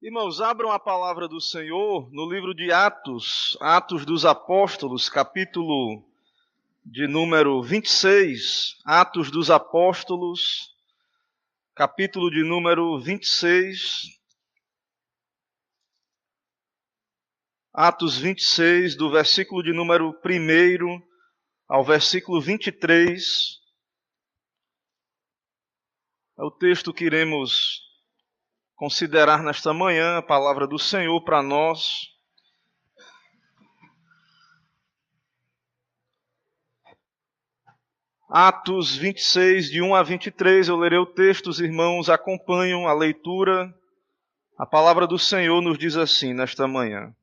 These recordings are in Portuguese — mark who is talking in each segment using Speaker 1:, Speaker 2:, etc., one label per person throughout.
Speaker 1: Irmãos, abram a palavra do Senhor no livro de Atos, Atos dos Apóstolos, capítulo de número 26. Atos dos Apóstolos, capítulo de número 26. Atos 26, do versículo de número 1 ao versículo 23. É o texto que iremos considerar nesta manhã, a palavra do Senhor para nós. Atos 26, de 1 a 23, eu lerei o texto, os irmãos acompanham a leitura. A palavra do Senhor nos diz assim, nesta manhã.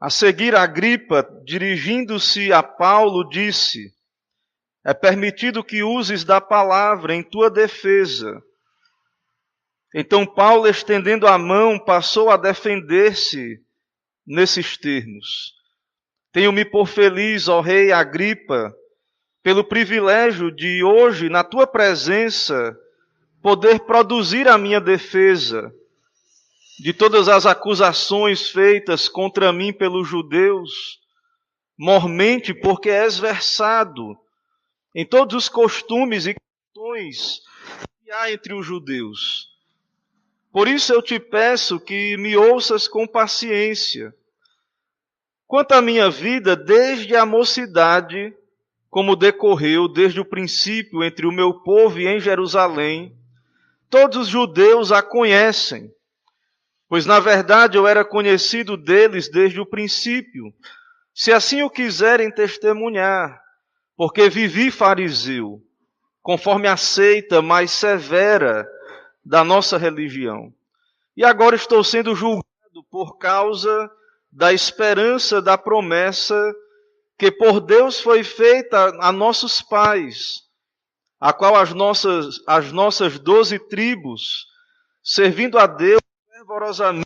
Speaker 1: A seguir, Agripa, dirigindo-se a Paulo, disse: é permitido que uses da palavra em tua defesa. Então Paulo, estendendo a mão, passou a defender-se nesses termos: tenho-me por feliz, ó rei Agripa, pelo privilégio de hoje, na tua presença, poder produzir a minha defesa de todas as acusações feitas contra mim pelos judeus, mormente porque és versado em todos os costumes e questões que há entre os judeus. Por isso eu te peço que me ouças com paciência. Quanto à minha vida, desde a mocidade, como decorreu desde o princípio entre o meu povo e em Jerusalém, todos os judeus a conhecem, pois na verdade eu era conhecido deles desde o princípio, se assim o quiserem testemunhar, porque vivi fariseu, conforme a seita mais severa da nossa religião. E agora estou sendo julgado por causa da esperança da promessa que por Deus foi feita a nossos pais, a qual as nossas 12 tribos, servindo a Deus fervorosamente,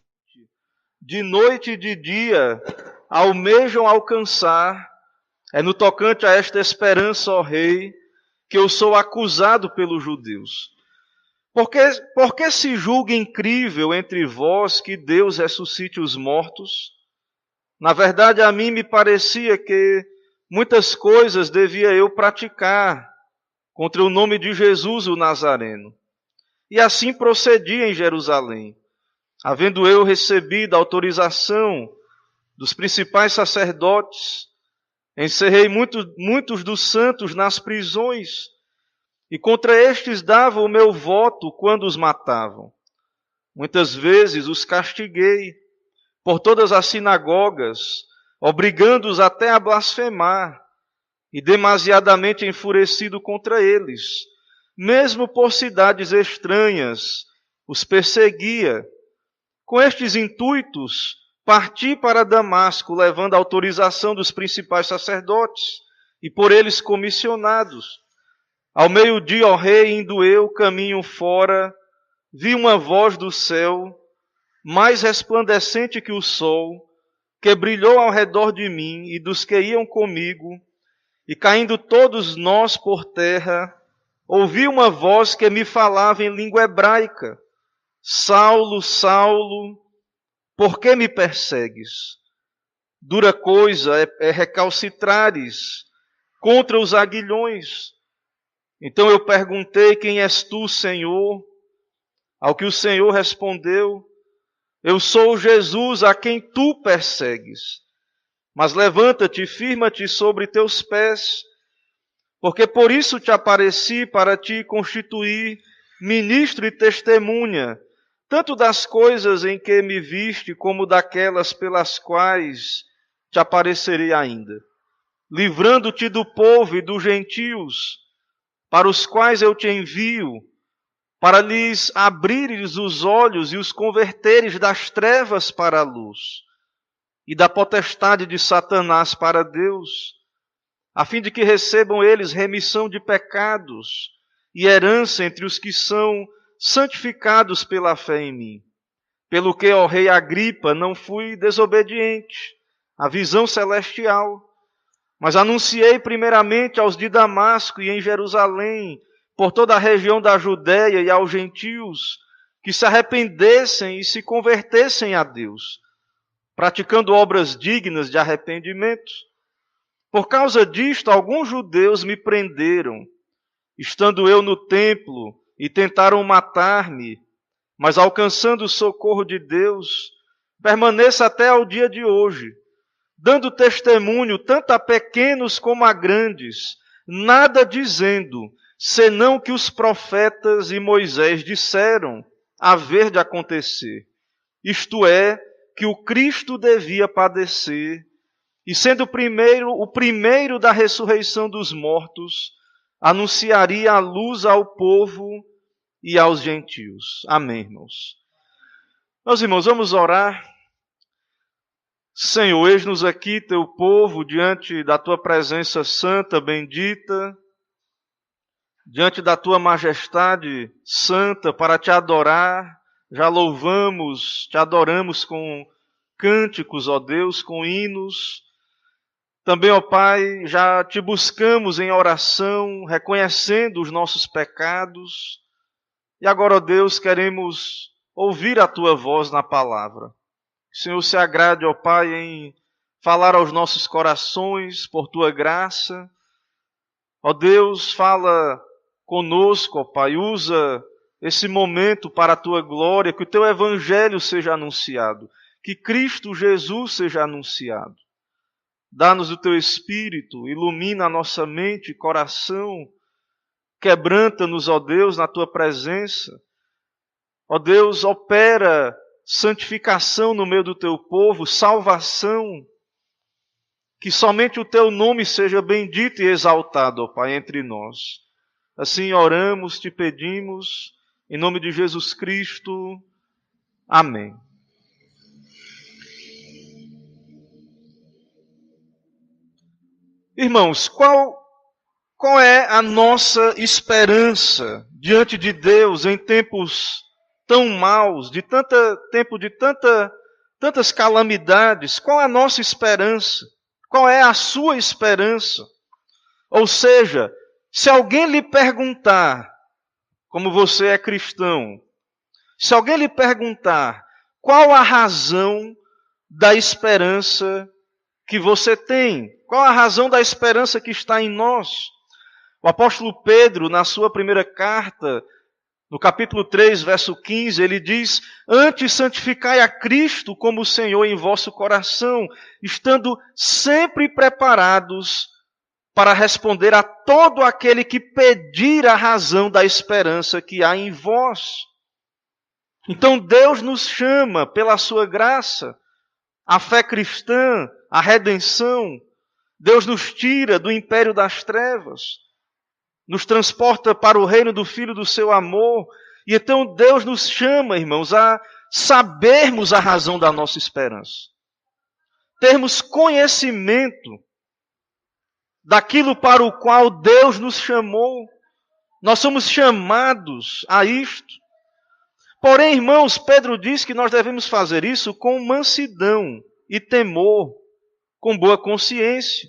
Speaker 1: de noite e de dia, almejam alcançar. É no tocante a esta esperança, ó Rei, que eu sou acusado pelos judeus. Porque se julga incrível entre vós que Deus ressuscite os mortos? Na verdade, a mim me parecia que muitas coisas devia eu praticar contra o nome de Jesus o Nazareno. E assim procedi em Jerusalém, havendo eu recebido a autorização dos principais sacerdotes, encerrei muitos dos santos nas prisões, e contra estes dava o meu voto quando os matavam. Muitas vezes os castiguei por todas as sinagogas, obrigando-os até a blasfemar, e demasiadamente enfurecido contra eles, mesmo por cidades estranhas, os perseguia. Com estes intuitos, parti para Damasco, levando a autorização dos principais sacerdotes, e por eles comissionados. Ao meio-dia, ó rei, indo eu caminho fora, vi uma voz do céu, mais resplandecente que o sol, que brilhou ao redor de mim e dos que iam comigo, e caindo todos nós por terra, ouvi uma voz que me falava em língua hebraica: Saulo, Saulo, por que me persegues? Dura coisa é recalcitrares contra os aguilhões. Então eu perguntei: quem és tu, Senhor? Ao que o Senhor respondeu: eu sou Jesus a quem tu persegues. Mas levanta-te e firma-te sobre teus pés, porque por isso te apareci, para te constituir ministro e testemunha, tanto das coisas em que me viste, como daquelas pelas quais te aparecerei ainda, livrando-te do povo e dos gentios, para os quais eu te envio, para lhes abrires os olhos e os converteres das trevas para a luz, e da potestade de Satanás para Deus, a fim de que recebam eles remissão de pecados e herança entre os que são santificados pela fé em mim. Pelo que, ó rei Agripa, não fui desobediente à visão celestial, mas anunciei primeiramente aos de Damasco e em Jerusalém por toda a região da Judéia e aos gentios que se arrependessem e se convertessem a Deus, praticando obras dignas de arrependimento. Por causa disto, alguns judeus me prenderam, estando eu no templo, e tentaram matar-me, mas alcançando o socorro de Deus, permaneço até ao dia de hoje, dando testemunho tanto a pequenos como a grandes, nada dizendo, senão que os profetas e Moisés disseram haver de acontecer. Isto é, que o Cristo devia padecer, e sendo o primeiro da ressurreição dos mortos, anunciaria a luz ao povo e aos gentios. Amém, irmãos. Meus irmãos, vamos orar. Senhor, eis-nos aqui, teu povo, diante da tua presença santa, bendita, diante da tua majestade santa, para te adorar. Já louvamos, te adoramos com cânticos, ó Deus, com hinos. Também, ó Pai, já te buscamos em oração, reconhecendo os nossos pecados. E agora, ó Deus, queremos ouvir a tua voz na palavra. Que o Senhor se agrade, ó Pai, em falar aos nossos corações por tua graça. Ó Deus, fala conosco, ó Pai, usa esse momento para a tua glória, que o teu evangelho seja anunciado, que Cristo Jesus seja anunciado. Dá-nos o teu Espírito, ilumina a nossa mente e coração, quebranta-nos, ó Deus, na tua presença. Ó Deus, opera santificação no meio do teu povo, salvação, que somente o teu nome seja bendito e exaltado, ó Pai, entre nós. Assim oramos, te pedimos, em nome de Jesus Cristo. Amém. Irmãos, qual é a nossa esperança diante de Deus em tempos tão maus, de tantas calamidades? Qual é a nossa esperança? Qual é a sua esperança? Ou seja, se alguém lhe perguntar, como você é cristão, se alguém lhe perguntar qual a razão da esperança que você tem, qual a razão da esperança que está em nós? O apóstolo Pedro, na sua primeira carta, no capítulo 3, verso 15, ele diz: antes santificai a Cristo como Senhor em vosso coração, estando sempre preparados para responder a todo aquele que pedir a razão da esperança que há em vós. Então Deus nos chama pela sua graça, a fé cristã, a redenção. Deus nos tira do império das trevas, nos transporta para o reino do Filho do seu amor. E então Deus nos chama, irmãos, a sabermos a razão da nossa esperança. Termos conhecimento daquilo para o qual Deus nos chamou. Nós somos chamados a isto. Porém, irmãos, Pedro diz que nós devemos fazer isso com mansidão e temor, com boa consciência,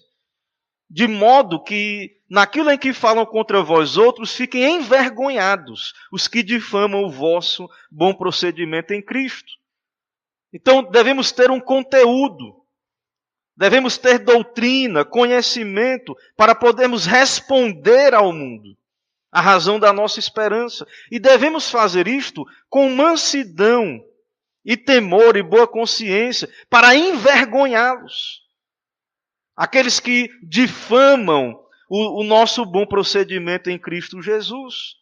Speaker 1: de modo que naquilo em que falam contra vós outros, fiquem envergonhados os que difamam o vosso bom procedimento em Cristo. Então, devemos ter um conteúdo, devemos ter doutrina, conhecimento, para podermos responder ao mundo a razão da nossa esperança. E devemos fazer isto com mansidão e temor e boa consciência, para envergonhá-los. Aqueles que difamam o nosso bom procedimento em Cristo Jesus.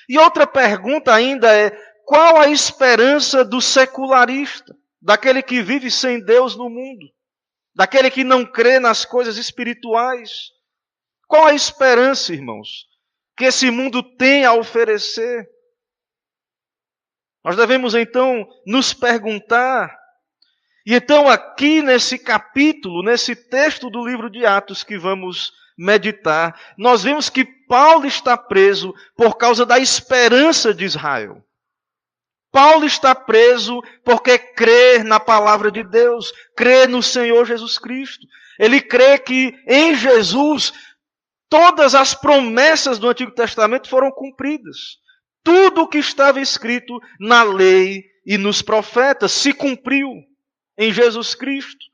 Speaker 1: E outra pergunta ainda é: qual a esperança do secularista? Daquele que vive sem Deus no mundo? Daquele que não crê nas coisas espirituais? Qual a esperança, irmãos, que esse mundo tem a oferecer? Nós devemos então nos perguntar. E então aqui nesse capítulo, nesse texto do livro de Atos que vamos meditar, nós vemos que Paulo está preso por causa da esperança de Israel. Paulo está preso porque crê na palavra de Deus, crê no Senhor Jesus Cristo. Ele crê que em Jesus Todas as promessas do Antigo Testamento foram cumpridas. Tudo o que estava escrito na lei e nos profetas se cumpriu em Jesus Cristo.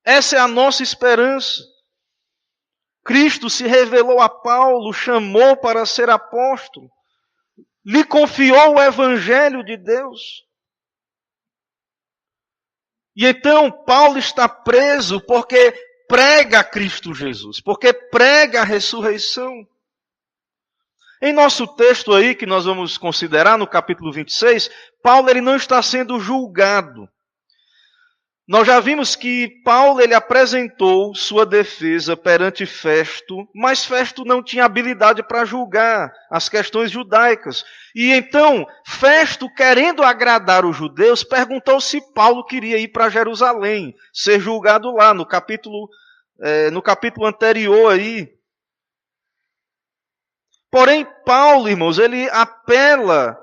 Speaker 1: Essa é a nossa esperança. Cristo se revelou a Paulo, chamou para ser apóstolo, lhe confiou o Evangelho de Deus. E então Paulo está preso porque prega Cristo Jesus, porque prega a ressurreição. Em nosso texto aí, que nós vamos considerar no capítulo 26, Paulo ele não está sendo julgado. Nós já vimos que Paulo ele apresentou sua defesa perante Festo, mas Festo não tinha habilidade para julgar as questões judaicas. E então, Festo, querendo agradar os judeus, perguntou se Paulo queria ir para Jerusalém, ser julgado lá, no capítulo anterior aí. Porém, Paulo, irmãos, ele apela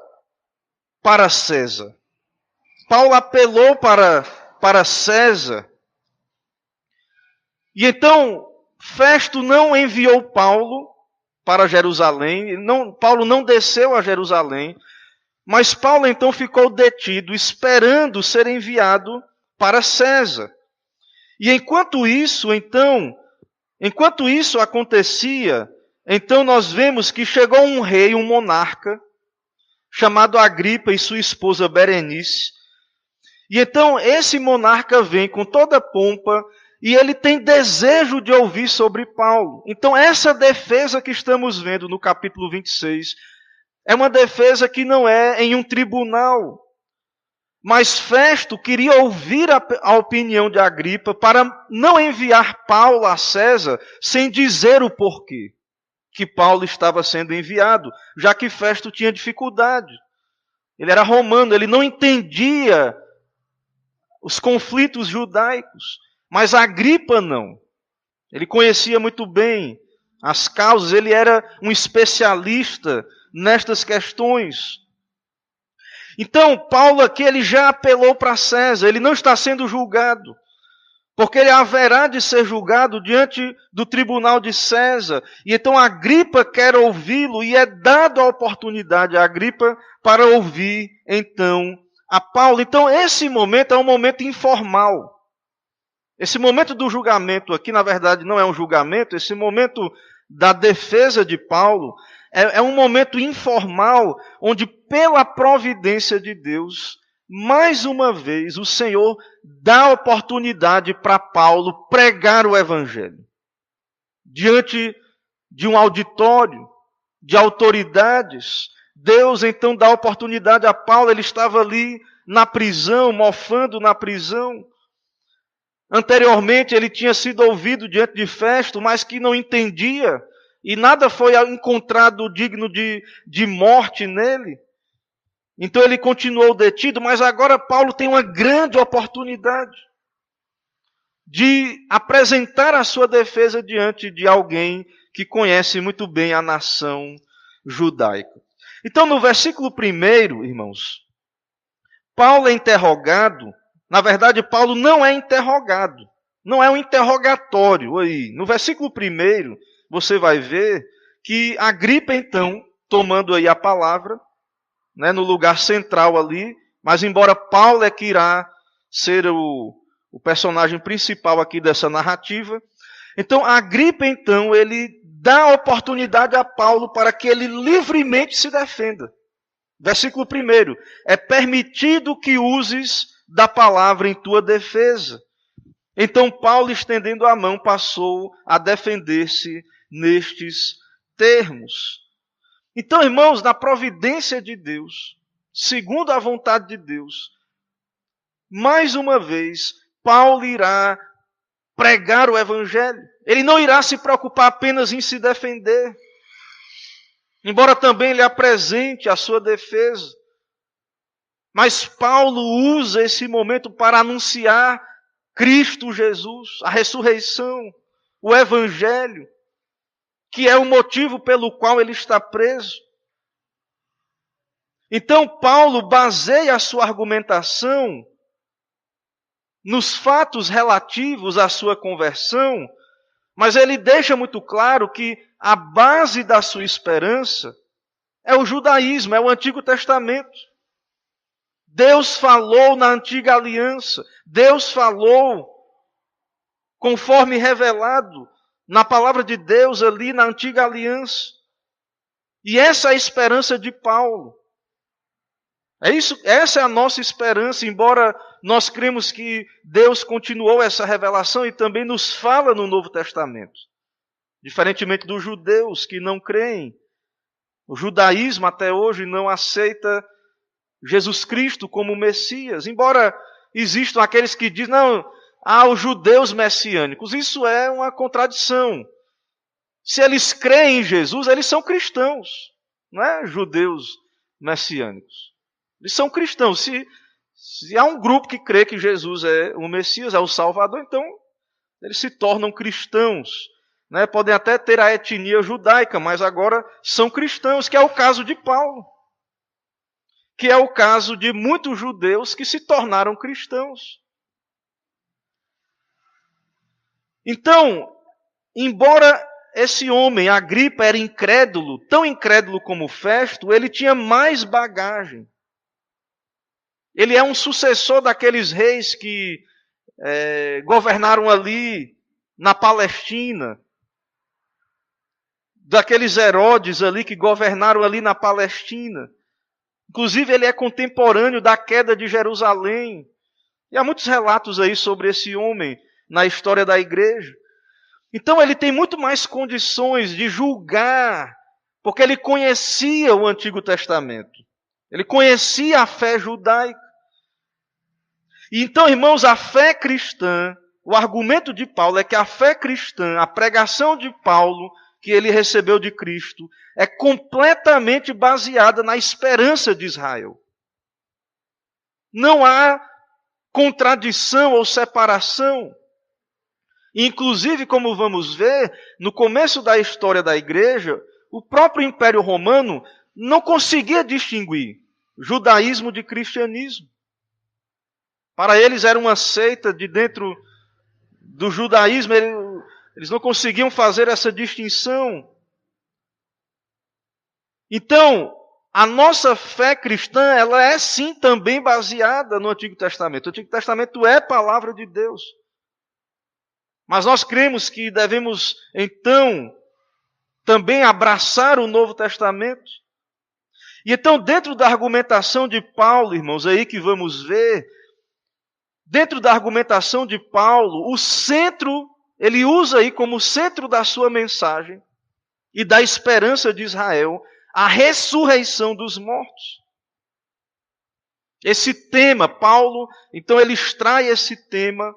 Speaker 1: para César. Paulo apelou para César. E então, Festo não enviou Paulo para Jerusalém. Paulo não desceu a Jerusalém. Mas Paulo então ficou detido, esperando ser enviado para César. E enquanto isso acontecia, então nós vemos que chegou um rei, um monarca, chamado Agripa e sua esposa Berenice. E então esse monarca vem com toda a pompa e ele tem desejo de ouvir sobre Paulo. Então essa defesa que estamos vendo no capítulo 26 é uma defesa que não é em um tribunal. Mas Festo queria ouvir a opinião de Agripa para não enviar Paulo a César sem dizer o porquê que Paulo estava sendo enviado, já que Festo tinha dificuldade. Ele era romano, ele não entendia os conflitos judaicos, mas Agripa não. Ele conhecia muito bem as causas, ele era um especialista nestas questões. Então, Paulo aqui ele já apelou para César, ele não está sendo julgado, porque ele haverá de ser julgado diante do tribunal de César. E então Agripa quer ouvi-lo e é dado a oportunidade a Agripa para ouvir então a Paulo. Então esse momento é um momento informal. Esse momento do julgamento aqui, na verdade, não é um julgamento, esse momento da defesa de Paulo é um momento informal, onde pela providência de Deus, mais uma vez, o Senhor dá oportunidade para Paulo pregar o Evangelho. Diante de um auditório, de autoridades, Deus então dá oportunidade a Paulo, ele estava ali na prisão, mofando na prisão. Anteriormente ele tinha sido ouvido diante de Festo, mas que não entendia, e nada foi encontrado digno de morte nele. Então ele continuou detido, mas agora Paulo tem uma grande oportunidade de apresentar a sua defesa diante de alguém que conhece muito bem a nação judaica. Então no versículo 1, irmãos, Paulo é interrogado. Na verdade, Paulo não é interrogado. Não é um interrogatório aí. No versículo 1, você vai ver que Agripa, então, tomando aí a palavra, né, no lugar central ali, mas embora Paulo é que irá ser o personagem principal aqui dessa narrativa, então Agripa, então, ele dá oportunidade a Paulo para que ele livremente se defenda. Versículo 1, é permitido que uses da palavra em tua defesa. Então Paulo, estendendo a mão, passou a defender-se nestes termos. Então, irmãos, na providência de Deus, segundo a vontade de Deus, mais uma vez, Paulo irá pregar o Evangelho. Ele não irá se preocupar apenas em se defender, embora também ele apresente a sua defesa. Mas Paulo usa esse momento para anunciar Cristo Jesus, a ressurreição, o Evangelho, que é o motivo pelo qual ele está preso. Então Paulo baseia a sua argumentação nos fatos relativos à sua conversão, Mas ele deixa muito claro que a base da sua esperança é o judaísmo, é o Antigo Testamento. Deus falou na antiga aliança. Deus falou conforme revelado na palavra de Deus ali na antiga aliança. E essa é a esperança de Paulo. Essa é a nossa esperança, embora nós cremos que Deus continuou essa revelação e também nos fala no Novo Testamento. Diferentemente dos judeus que não creem. O judaísmo até hoje não aceita Jesus Cristo como Messias, embora existam aqueles que dizem, não, há os judeus messiânicos. Isso é uma contradição. Se eles creem em Jesus, eles são cristãos, não é judeus messiânicos. Eles são cristãos. Se há um grupo que crê que Jesus é o Messias, é o Salvador, então eles se tornam cristãos. Né? Podem até ter a etnia judaica, mas agora são cristãos, que é o caso de Paulo. Que é o caso de muitos judeus que se tornaram cristãos. Então, embora esse homem, Agripa, era incrédulo, tão incrédulo como Festo, ele tinha mais bagagem. Ele é um sucessor daqueles reis que governaram ali na Palestina, daqueles Herodes ali que governaram ali na Palestina. Inclusive, ele é contemporâneo da queda de Jerusalém. E há muitos relatos aí sobre esse homem na história da igreja. Então, ele tem muito mais condições de julgar, porque ele conhecia o Antigo Testamento. Ele conhecia a fé judaica. E então, irmãos, a fé cristã, o argumento de Paulo é que a fé cristã, a pregação de Paulo, que ele recebeu de Cristo, é completamente baseada na esperança de Israel. Não há contradição ou separação. Inclusive, como vamos ver, no começo da história da igreja, o próprio Império Romano não conseguia distinguir judaísmo de cristianismo. Para eles era uma seita de dentro do judaísmo, eles não conseguiam fazer essa distinção. Então, a nossa fé cristã, ela é sim também baseada no Antigo Testamento. O Antigo Testamento é palavra de Deus. Mas nós cremos que devemos, então, também abraçar o Novo Testamento. E então, dentro da argumentação de Paulo, irmãos, aí que vamos ver, dentro da argumentação de Paulo, o centro, ele usa aí como centro da sua mensagem e da esperança de Israel, a ressurreição dos mortos. Esse tema, Paulo, então ele extrai esse tema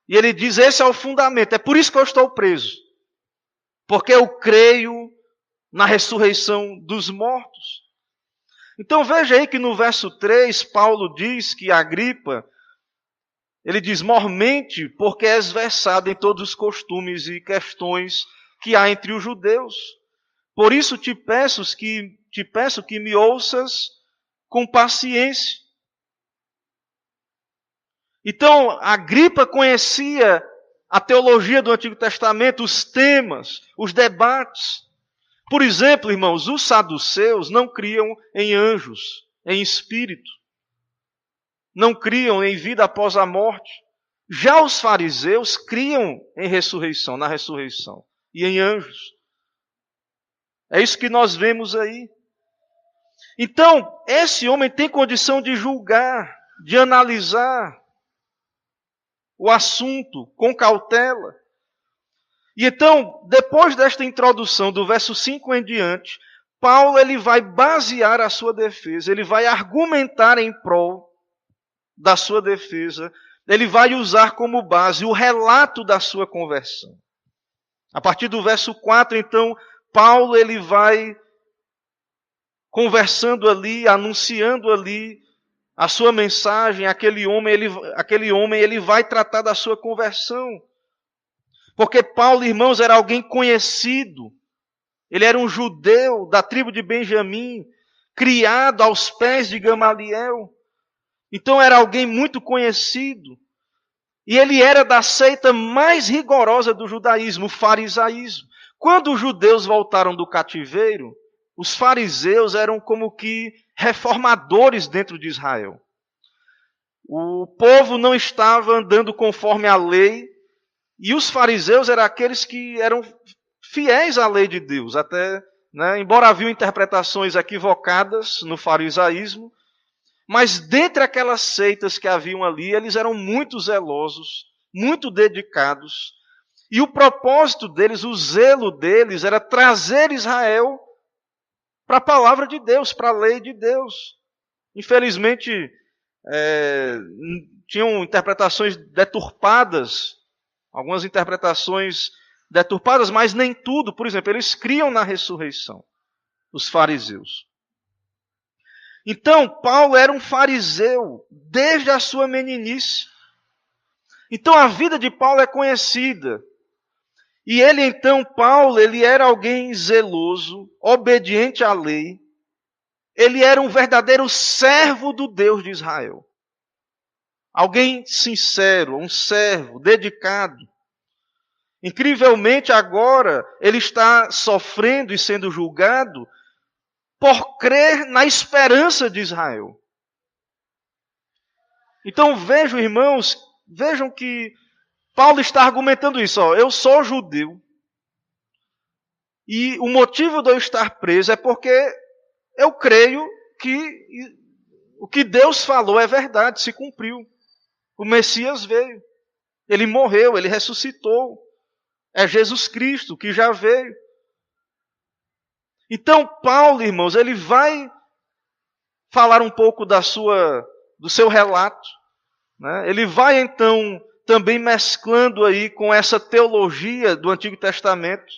Speaker 1: e ele diz, esse é o fundamento, é por isso que eu estou preso. Porque eu creio na ressurreição dos mortos. Então veja aí que no verso 3, Paulo diz que Agripa, ele diz, mormente, porque és versado em todos os costumes e questões que há entre os judeus. Por isso te peço que me ouças com paciência. Então, Agripa conhecia a teologia do Antigo Testamento, os temas, os debates. Por exemplo, irmãos, os saduceus não criam em anjos, em espírito. Não criam em vida após a morte. Já os fariseus criam em ressurreição, na ressurreição e em anjos. É isso que nós vemos aí. Então, esse homem tem condição de julgar, de analisar o assunto com cautela. E então, depois desta introdução, do verso 5 em diante, Paulo ele vai basear a sua defesa, ele vai argumentar em prol da sua defesa, ele vai usar como base o relato da sua conversão. A partir do verso 4, então, Paulo ele vai conversando ali, anunciando ali a sua mensagem, aquele homem ele vai tratar da sua conversão. Porque Paulo, irmãos, era alguém conhecido. Ele era um judeu da tribo de Benjamim, criado aos pés de Gamaliel. Então era alguém muito conhecido. E ele era da seita mais rigorosa do judaísmo, o farisaísmo. Quando os judeus voltaram do cativeiro, os fariseus eram como que reformadores dentro de Israel. O povo não estava andando conforme a lei, e os fariseus eram aqueles que eram fiéis à lei de Deus, até, né, embora haviam interpretações equivocadas no farisaísmo, mas dentre aquelas seitas que haviam ali, eles eram muito zelosos, muito dedicados, e o propósito deles, o zelo deles, era trazer Israel para a palavra de Deus, para a lei de Deus. Infelizmente, tinham interpretações deturpadas, algumas interpretações deturpadas, mas nem tudo. Por exemplo, eles criam na ressurreição, os fariseus. Então, Paulo era um fariseu desde a sua meninice. Então, a vida de Paulo é conhecida. E ele, então, Paulo, ele era alguém zeloso, obediente à lei. Ele era um verdadeiro servo do Deus de Israel. Alguém sincero, um servo, dedicado. Incrivelmente, agora, ele está sofrendo e sendo julgado por crer na esperança de Israel. Então vejam, irmãos, vejam que Paulo está argumentando isso. Eu sou judeu e o motivo de eu estar preso é porque eu creio que o que Deus falou é verdade, se cumpriu. O Messias veio, ele morreu, ele ressuscitou. É Jesus Cristo que já veio. Então, Paulo, irmãos, ele vai falar um pouco do seu relato. Né? Ele vai, então, também mesclando aí com essa teologia do Antigo Testamento.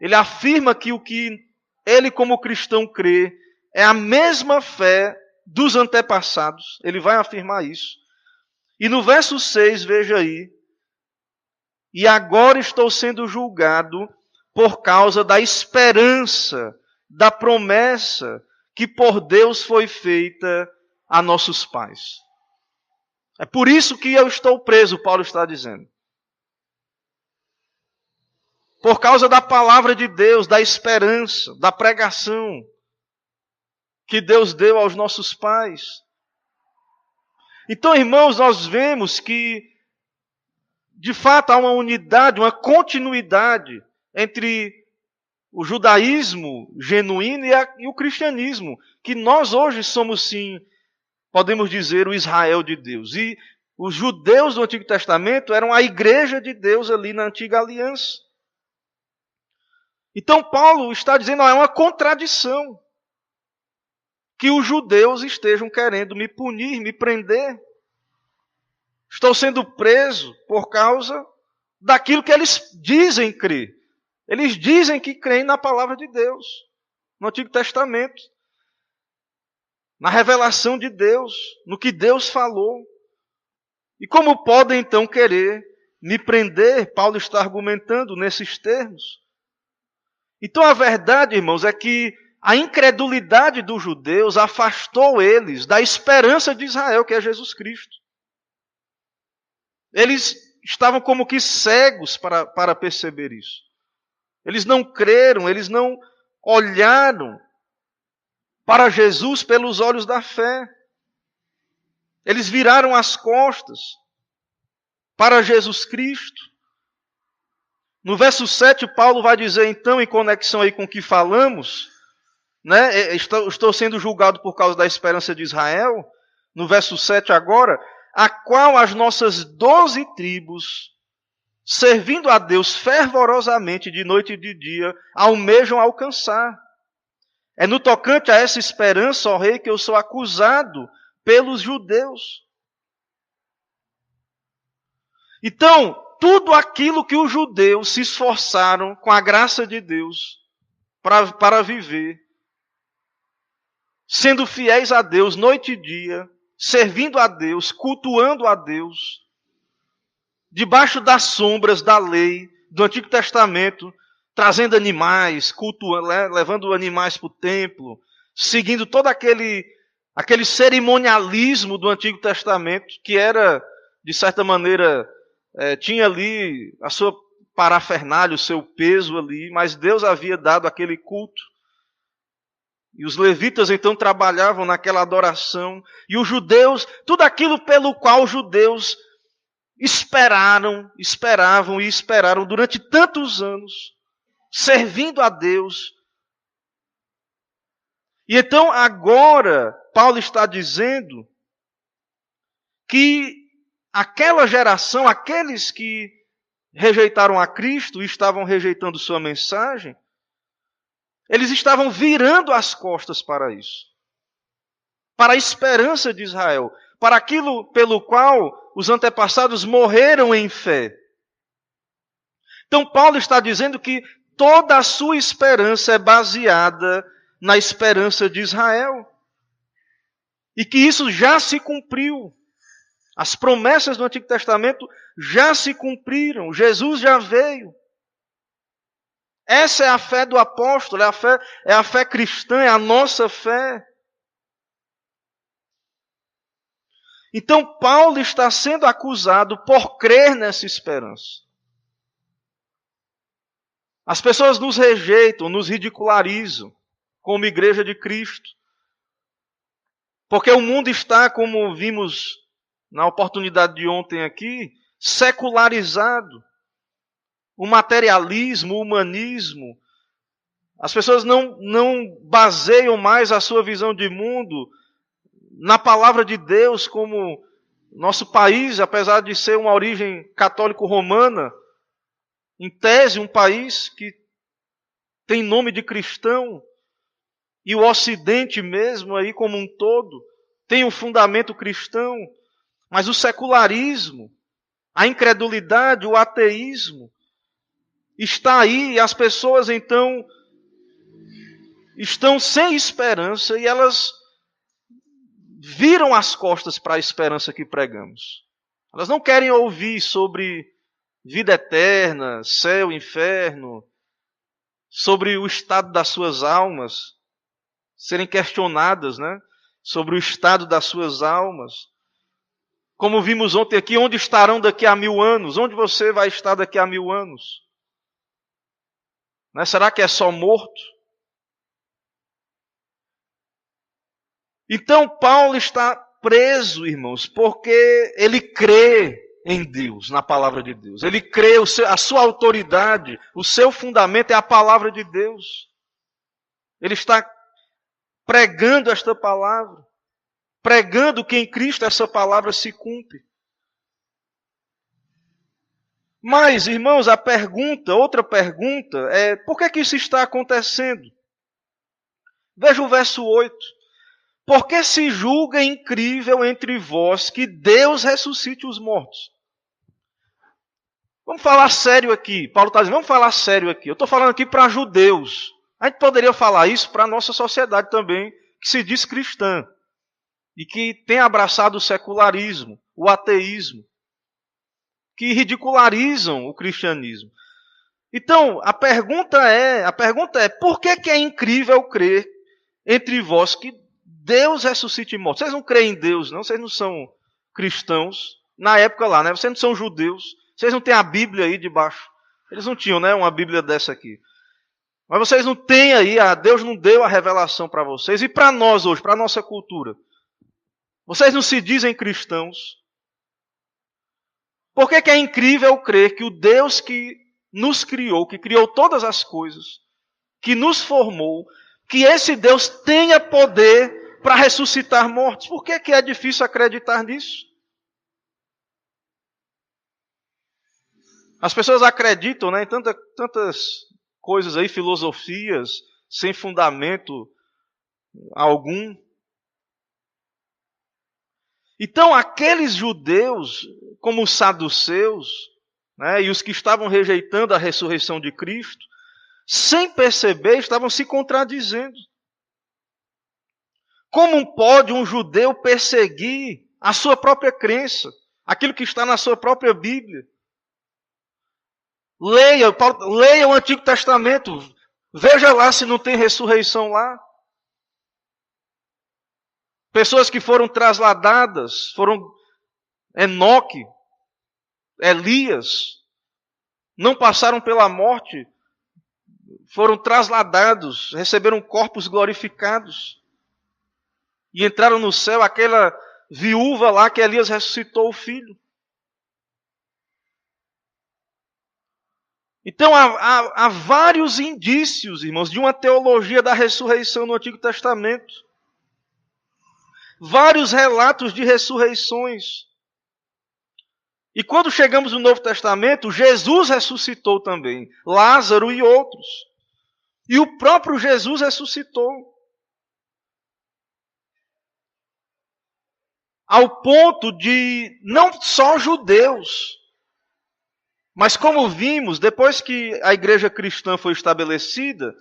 Speaker 1: Ele afirma que o que ele, como cristão, crê é a mesma fé dos antepassados. Ele vai afirmar isso. E no verso 6, veja aí. E agora estou sendo julgado por causa da esperança, da promessa que por Deus foi feita a nossos pais. É por isso que eu estou preso, Paulo está dizendo. Por causa da palavra de Deus, da esperança, da pregação que Deus deu aos nossos pais. Então, irmãos, nós vemos que, de fato, há uma unidade, uma continuidade entre o judaísmo genuíno e o cristianismo, que nós hoje somos, sim, podemos dizer, o Israel de Deus. E os judeus do Antigo Testamento eram a igreja de Deus ali na Antiga Aliança. Então Paulo está dizendo, é uma contradição que os judeus estejam querendo me punir, me prender. Estou sendo preso por causa daquilo que eles dizem crer. Eles dizem que creem na palavra de Deus, no Antigo Testamento, na revelação de Deus, no que Deus falou. E como podem então querer me prender? Paulo está argumentando nesses termos. Então a verdade, irmãos, é que a incredulidade dos judeus afastou eles da esperança de Israel, que é Jesus Cristo. Eles estavam como que cegos para perceber isso. Eles não creram, eles não olharam para Jesus pelos olhos da fé. Eles viraram as costas para Jesus Cristo. No verso 7, Paulo vai dizer então, em conexão aí com o que falamos, né, estou sendo julgado por causa da esperança de Israel, no verso 7 agora, a qual as nossas 12 tribos, servindo a Deus fervorosamente de noite e de dia, almejam alcançar. É no tocante a essa esperança, ó rei, que eu sou acusado pelos judeus. Então, tudo aquilo que os judeus se esforçaram com a graça de Deus para viver, sendo fiéis a Deus noite e dia, servindo a Deus, cultuando a Deus, debaixo das sombras da lei do Antigo Testamento, trazendo animais, cultuando, levando animais para o templo, seguindo todo aquele cerimonialismo do Antigo Testamento, que era de certa maneira, tinha ali a sua parafernália, o seu peso ali, mas Deus havia dado aquele culto. E os levitas então trabalhavam naquela adoração. E os judeus, tudo aquilo pelo qual os judeus esperavam e esperaram durante tantos anos, servindo a Deus. E então agora, Paulo está dizendo que aquela geração, aqueles que rejeitaram a Cristo e estavam rejeitando sua mensagem, eles estavam virando as costas para isso. Para a esperança de Israel. Para aquilo pelo qual os antepassados morreram em fé. Então Paulo está dizendo que toda a sua esperança é baseada na esperança de Israel. E que isso já se cumpriu. As promessas do Antigo Testamento já se cumpriram. Jesus já veio. Essa é a fé do apóstolo, é a fé cristã, é a nossa fé. Então Paulo está sendo acusado por crer nessa esperança. As pessoas nos rejeitam, nos ridicularizam como igreja de Cristo. Porque o mundo está, como vimos na oportunidade de ontem aqui, secularizado. O materialismo, o humanismo. As pessoas não baseiam mais a sua visão de mundo na palavra de Deus, como nosso país, apesar de ser uma origem católico-romana, em tese um país que tem nome de cristão, e o Ocidente mesmo aí como um todo tem um fundamento cristão, mas o secularismo, a incredulidade, o ateísmo está aí e as pessoas então estão sem esperança e elas viram as costas para a esperança que pregamos. Elas não querem ouvir sobre vida eterna, céu, inferno, sobre o estado das suas almas, serem questionadas, né? Sobre o estado das suas almas. Como vimos ontem aqui, onde estarão daqui a 1000 anos? Onde você vai estar daqui a 1000 anos? Né? Será que é só morto? Então Paulo está preso, irmãos, porque ele crê em Deus, na palavra de Deus. Ele crê, a sua autoridade, o seu fundamento é a palavra de Deus. Ele está pregando esta palavra, pregando que em Cristo essa palavra se cumpre. Mas, irmãos, outra pergunta é, por que isso está acontecendo? Veja o verso 8. Porque se julga incrível entre vós que Deus ressuscite os mortos. Vamos falar sério aqui. Paulo está dizendo, vamos falar sério aqui. Eu estou falando aqui para judeus. A gente poderia falar isso para a nossa sociedade também, que se diz cristã. E que tem abraçado o secularismo, o ateísmo. Que ridicularizam o cristianismo. Então, a pergunta é, por que é incrível crer entre vós que Deus ressuscite mortos? Vocês não creem em Deus, não? Vocês não são cristãos. Na época lá, né? Vocês não são judeus. Vocês não têm a Bíblia aí debaixo. Eles não tinham, né? Uma Bíblia dessa aqui. Mas vocês não têm aí, Deus não deu a revelação para vocês. E para nós hoje, para a nossa cultura. Vocês não se dizem cristãos. Por que é incrível crer que o Deus que nos criou, que criou todas as coisas, que nos formou, que esse Deus tenha poder para ressuscitar mortos? Por que é difícil acreditar nisso? As pessoas acreditam, né, em tantas coisas aí, filosofias, sem fundamento algum. Então, aqueles judeus, como os saduceus, né, e os que estavam rejeitando a ressurreição de Cristo, sem perceber, estavam se contradizendo. Como pode um judeu perseguir a sua própria crença, aquilo que está na sua própria Bíblia? Leia o Antigo Testamento, veja lá se não tem ressurreição lá. Pessoas que foram trasladadas, Enoque, Elias, não passaram pela morte, foram trasladados, receberam corpos glorificados e entraram no céu. Aquela viúva lá que Elias ressuscitou o filho. Então há vários indícios, irmãos, de uma teologia da ressurreição no Antigo Testamento. Vários relatos de ressurreições. E quando chegamos no Novo Testamento, Jesus ressuscitou também, Lázaro e outros. E o próprio Jesus ressuscitou. Ao ponto de não só judeus, mas como vimos, depois que a igreja cristã foi estabelecida,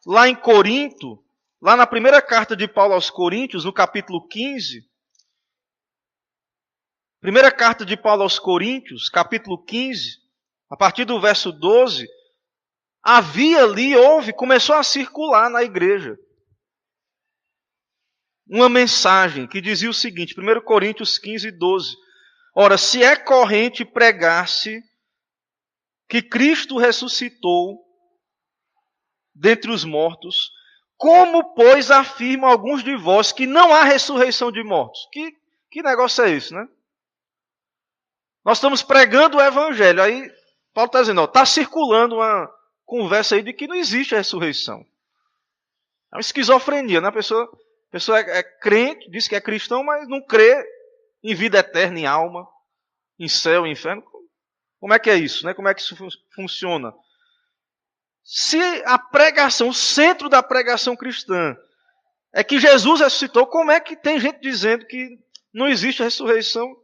Speaker 1: lá em Corinto, lá na primeira carta de Paulo aos Coríntios, no capítulo 15, primeira carta de Paulo aos Coríntios, capítulo 15, a partir do verso 12, começou a circular na igreja uma mensagem que dizia o seguinte, 1 Coríntios 15, 12. Ora, se é corrente pregar-se que Cristo ressuscitou dentre os mortos, como, pois, afirmam alguns de vós que não há ressurreição de mortos? Que negócio é esse, né? Nós estamos pregando o Evangelho. Aí Paulo está dizendo, está circulando uma conversa aí de que não existe ressurreição. É uma esquizofrenia, né? A pessoa é crente, diz que é cristão, mas não crê em vida eterna, em alma, em céu, em inferno. Como é que é isso, né? Como é que isso funciona? Se a pregação, o centro da pregação cristã é que Jesus ressuscitou, como é que tem gente dizendo que não existe ressurreição?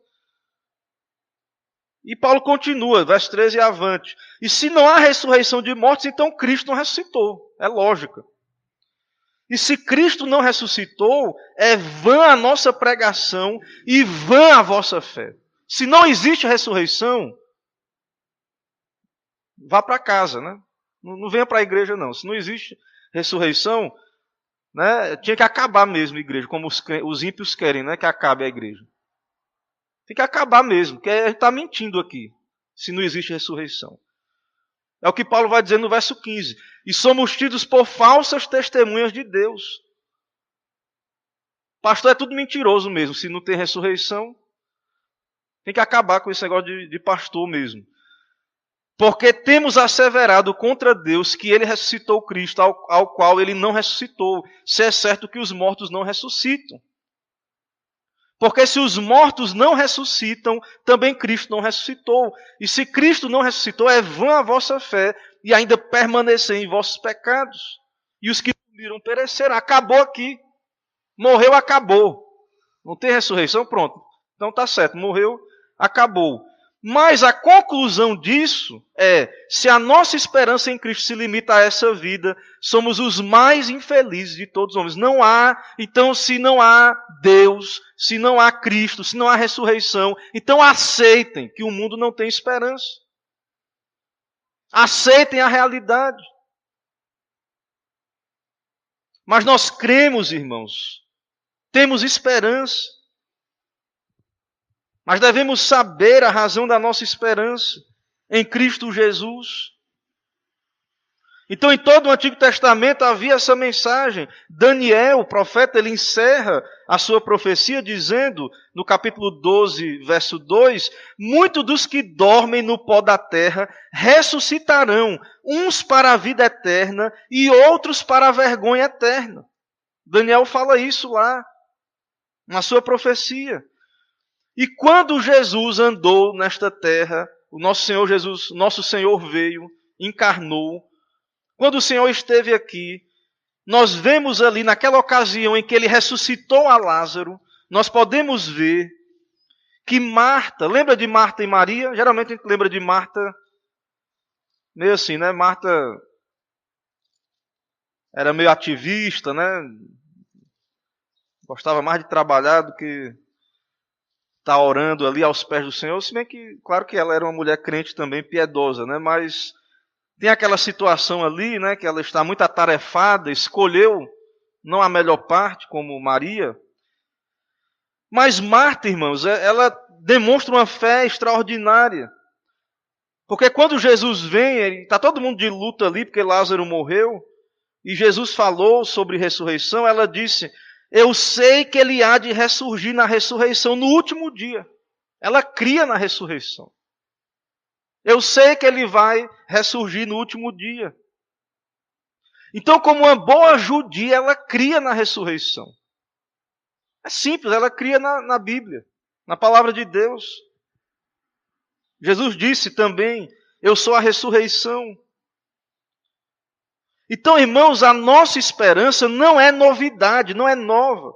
Speaker 1: E Paulo continua, verso 13 e avante. E se não há ressurreição de mortos, então Cristo não ressuscitou. É lógica. E se Cristo não ressuscitou, é vã a nossa pregação e vã a vossa fé. Se não existe ressurreição, vá para casa, né? Não venha para a igreja, não. Se não existe ressurreição, né, tinha que acabar mesmo a igreja, como os ímpios querem, né, que acabe a igreja. Tem que acabar mesmo, porque a gente está mentindo aqui, se não existe ressurreição. É o que Paulo vai dizer no verso 15. E somos tidos por falsas testemunhas de Deus. Pastor é tudo mentiroso mesmo, se não tem ressurreição. Tem que acabar com esse negócio de pastor mesmo. Porque temos asseverado contra Deus que ele ressuscitou Cristo, ao qual ele não ressuscitou. Se é certo que os mortos não ressuscitam. Porque se os mortos não ressuscitam, também Cristo não ressuscitou. E se Cristo não ressuscitou, é vã a vossa fé e ainda permanecer em vossos pecados. E os que dormiram perecerão. Acabou aqui. Morreu, acabou. Não tem ressurreição? Pronto. Então está certo. Morreu, acabou. Mas a conclusão disso é, se a nossa esperança em Cristo se limita a essa vida, somos os mais infelizes de todos os homens. Não há, então se não há Deus, se não há Cristo, se não há ressurreição, então aceitem que o mundo não tem esperança. Aceitem a realidade. Mas nós cremos, irmãos, temos esperança. Mas devemos saber a razão da nossa esperança em Cristo Jesus. Então, em todo o Antigo Testamento havia essa mensagem. Daniel, o profeta, ele encerra a sua profecia dizendo, no capítulo 12, verso 2, muitos dos que dormem no pó da terra ressuscitarão, uns para a vida eterna e outros para a vergonha eterna. Daniel fala isso lá, na sua profecia. E quando Jesus andou nesta terra, o nosso Senhor Jesus, nosso Senhor veio, encarnou. Quando o Senhor esteve aqui, nós vemos ali naquela ocasião em que ele ressuscitou a Lázaro, nós podemos ver que Marta, lembra de Marta e Maria? Geralmente a gente lembra de Marta, meio assim, né? Marta era meio ativista, né? Gostava mais de trabalhar do que está orando ali aos pés do Senhor, se bem que, claro que ela era uma mulher crente também, piedosa, né? Mas tem aquela situação ali, né, que ela está muito atarefada, escolheu não a melhor parte, como Maria. Mas Marta, irmãos, ela demonstra uma fé extraordinária. Porque quando Jesus vem, está todo mundo de luto ali, porque Lázaro morreu, e Jesus falou sobre ressurreição, ela disse, eu sei que ele há de ressurgir na ressurreição no último dia. Ela cria na ressurreição. Eu sei que ele vai ressurgir no último dia. Então, como uma boa judia, ela cria na ressurreição. É simples, ela cria na Bíblia, na palavra de Deus. Jesus disse também, eu sou a ressurreição. Então, irmãos, a nossa esperança não é novidade, não é nova.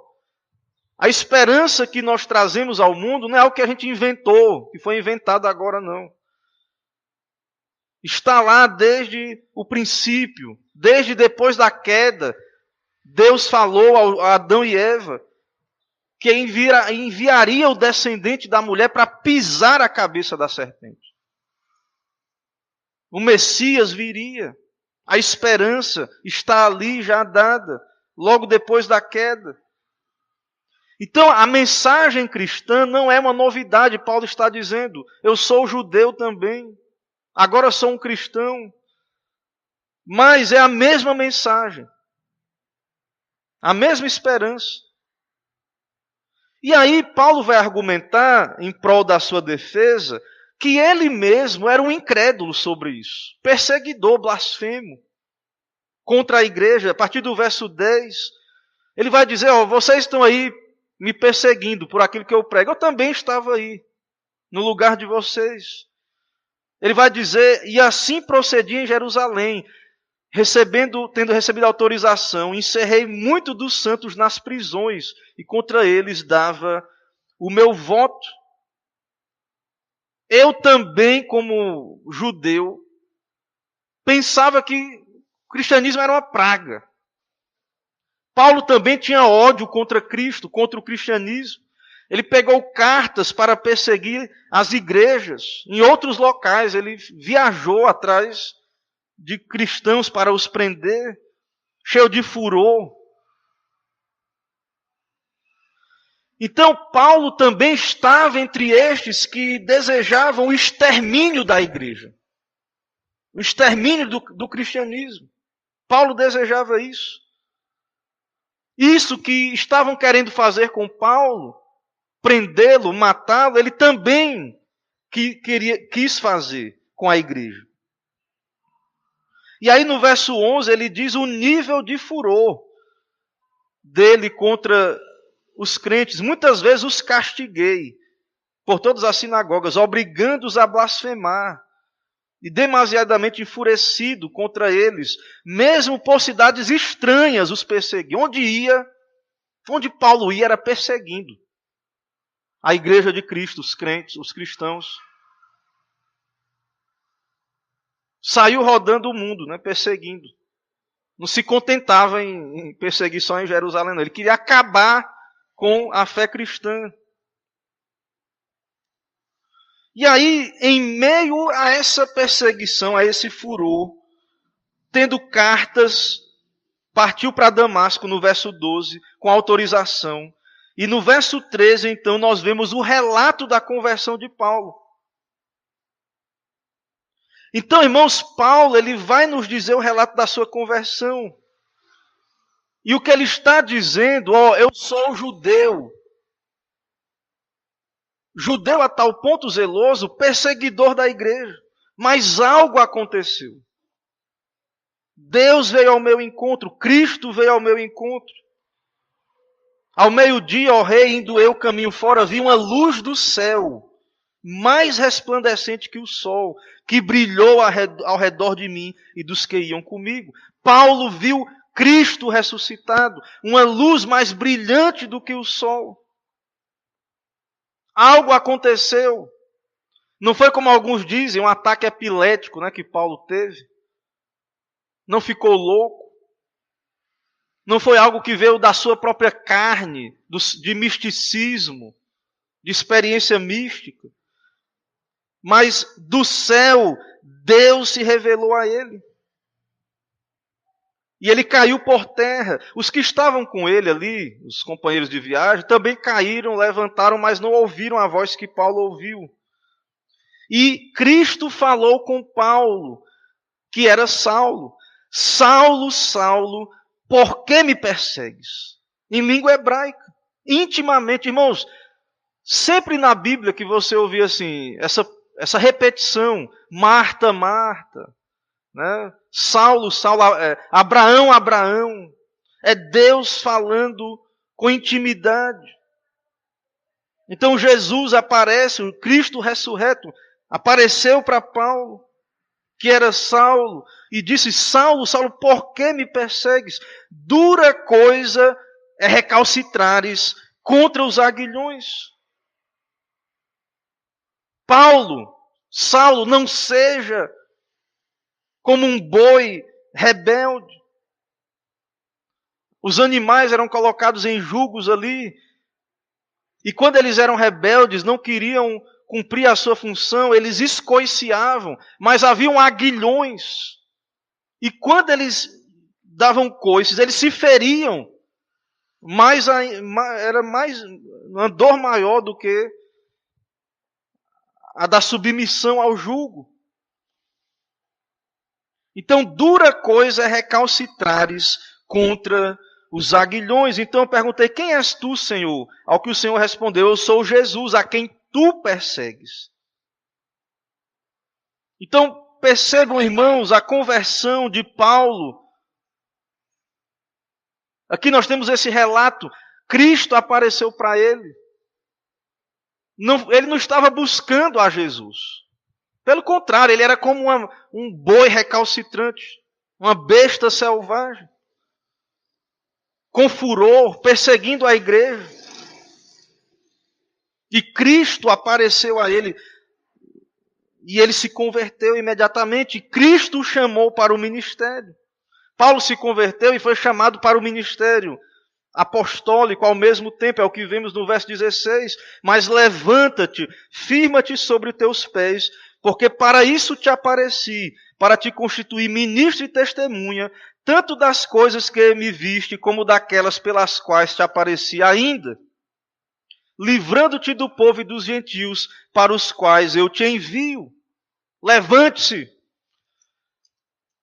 Speaker 1: A esperança que nós trazemos ao mundo não é algo que a gente inventou, que foi inventado agora, não. Está lá desde o princípio, desde depois da queda. Deus falou a Adão e Eva que enviaria o descendente da mulher para pisar a cabeça da serpente. O Messias viria. A esperança está ali já dada, logo depois da queda. Então, a mensagem cristã não é uma novidade. Paulo está dizendo, eu sou judeu também. Agora sou um cristão. Mas é a mesma mensagem. A mesma esperança. E aí Paulo vai argumentar, em prol da sua defesa, que ele mesmo era um incrédulo sobre isso. Perseguidor, blasfemo. Contra a igreja. A partir do verso 10, ele vai dizer, vocês estão aí me perseguindo por aquilo que eu prego. Eu também estava aí, no lugar de vocês. Ele vai dizer, e assim procedi em Jerusalém, tendo recebido autorização, encerrei muito dos santos nas prisões, e contra eles dava o meu voto. Eu também, como judeu, pensava que o cristianismo era uma praga. Paulo também tinha ódio contra Cristo, contra o cristianismo. Ele pegou cartas para perseguir as igrejas. Em outros locais, ele viajou atrás de cristãos para os prender, cheio de furor. Então, Paulo também estava entre estes que desejavam o extermínio da igreja. O extermínio do cristianismo. Paulo desejava isso. Isso que estavam querendo fazer com Paulo, prendê-lo, matá-lo, ele também quis fazer com a igreja. E aí no verso 11 ele diz o nível de furor dele contra os crentes. Muitas vezes os castiguei por todas as sinagogas, obrigando-os a blasfemar. E demasiadamente enfurecido contra eles, mesmo por cidades estranhas os perseguiam. Onde Paulo ia era perseguindo a igreja de Cristo, os crentes, os cristãos. Saiu rodando o mundo, perseguindo. Não se contentava em perseguir só em Jerusalém, não. Ele queria acabar com a fé cristã. E aí, em meio a essa perseguição, a esse furor, tendo cartas, partiu para Damasco no verso 12, com autorização. E no verso 13, então, nós vemos o relato da conversão de Paulo. Então, irmãos, Paulo, ele vai nos dizer o relato da sua conversão. E o que ele está dizendo, eu sou judeu. Judeu a tal ponto zeloso, perseguidor da igreja. Mas algo aconteceu. Deus veio ao meu encontro, Cristo veio ao meu encontro. Ao meio-dia, ó rei, indo eu caminho fora, vi uma luz do céu, mais resplandecente que o sol, que brilhou ao redor de mim e dos que iam comigo. Paulo viu Cristo ressuscitado, uma luz mais brilhante do que o sol. Algo aconteceu. Não foi como alguns dizem, um ataque epilético que Paulo teve. Não ficou louco. Não foi algo que veio da sua própria carne, de misticismo, de experiência mística. Mas do céu, Deus se revelou a ele. E ele caiu por terra. Os que estavam com ele ali, os companheiros de viagem, também caíram, levantaram, mas não ouviram a voz que Paulo ouviu. E Cristo falou com Paulo, que era Saulo. Saulo, Saulo, por que me persegues? Em língua hebraica. Intimamente, irmãos, sempre na Bíblia que você ouvir assim, essa repetição, Marta, Marta, né? Saulo, Saulo, Abraão, Abraão. É Deus falando com intimidade. Então Jesus aparece, o Cristo ressurreto, apareceu para Paulo, que era Saulo, e disse: Saulo, Saulo, por que me persegues? Dura coisa é recalcitrares contra os aguilhões. Paulo, Saulo, não seja como um boi rebelde. Os animais eram colocados em jugos ali, e quando eles eram rebeldes, não queriam cumprir a sua função, eles escoiciavam, mas haviam aguilhões. E quando eles davam coices, eles se feriam. Era mais uma dor maior do que a da submissão ao jugo. Então, dura coisa é recalcitrares contra os aguilhões. Então eu perguntei: quem és tu, Senhor? Ao que o Senhor respondeu: eu sou Jesus, a quem tu persegues. Então, percebam, irmãos, a conversão de Paulo. Aqui nós temos esse relato. Cristo apareceu para ele. Ele não estava buscando a Jesus. Pelo contrário, ele era como um boi recalcitrante, uma besta selvagem, com furor, perseguindo a igreja. E Cristo apareceu a ele, e ele se converteu imediatamente. Cristo o chamou para o ministério. Paulo se converteu e foi chamado para o ministério apostólico ao mesmo tempo, é o que vemos no verso 16. Mas levanta-te, firma-te sobre teus pés, porque para isso te apareci, para te constituir ministro e testemunha, tanto das coisas que me viste, como daquelas pelas quais te apareci ainda, livrando-te do povo e dos gentios, para os quais eu te envio. Levante-se.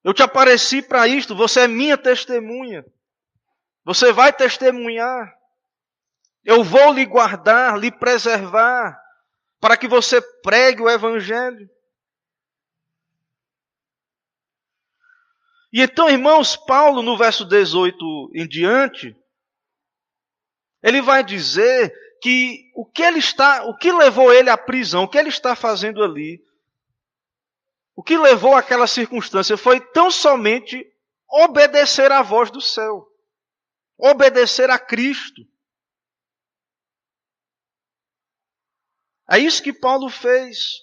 Speaker 1: Eu te apareci para isto, você é minha testemunha. Você vai testemunhar. Eu vou lhe guardar, lhe preservar, para que você pregue o Evangelho. E então, irmãos, Paulo, no verso 18 em diante, ele vai dizer que o que levou ele à prisão, o que ele está fazendo ali, o que levou àquela circunstância foi tão somente obedecer à voz do céu. Obedecer a Cristo. É isso que Paulo fez.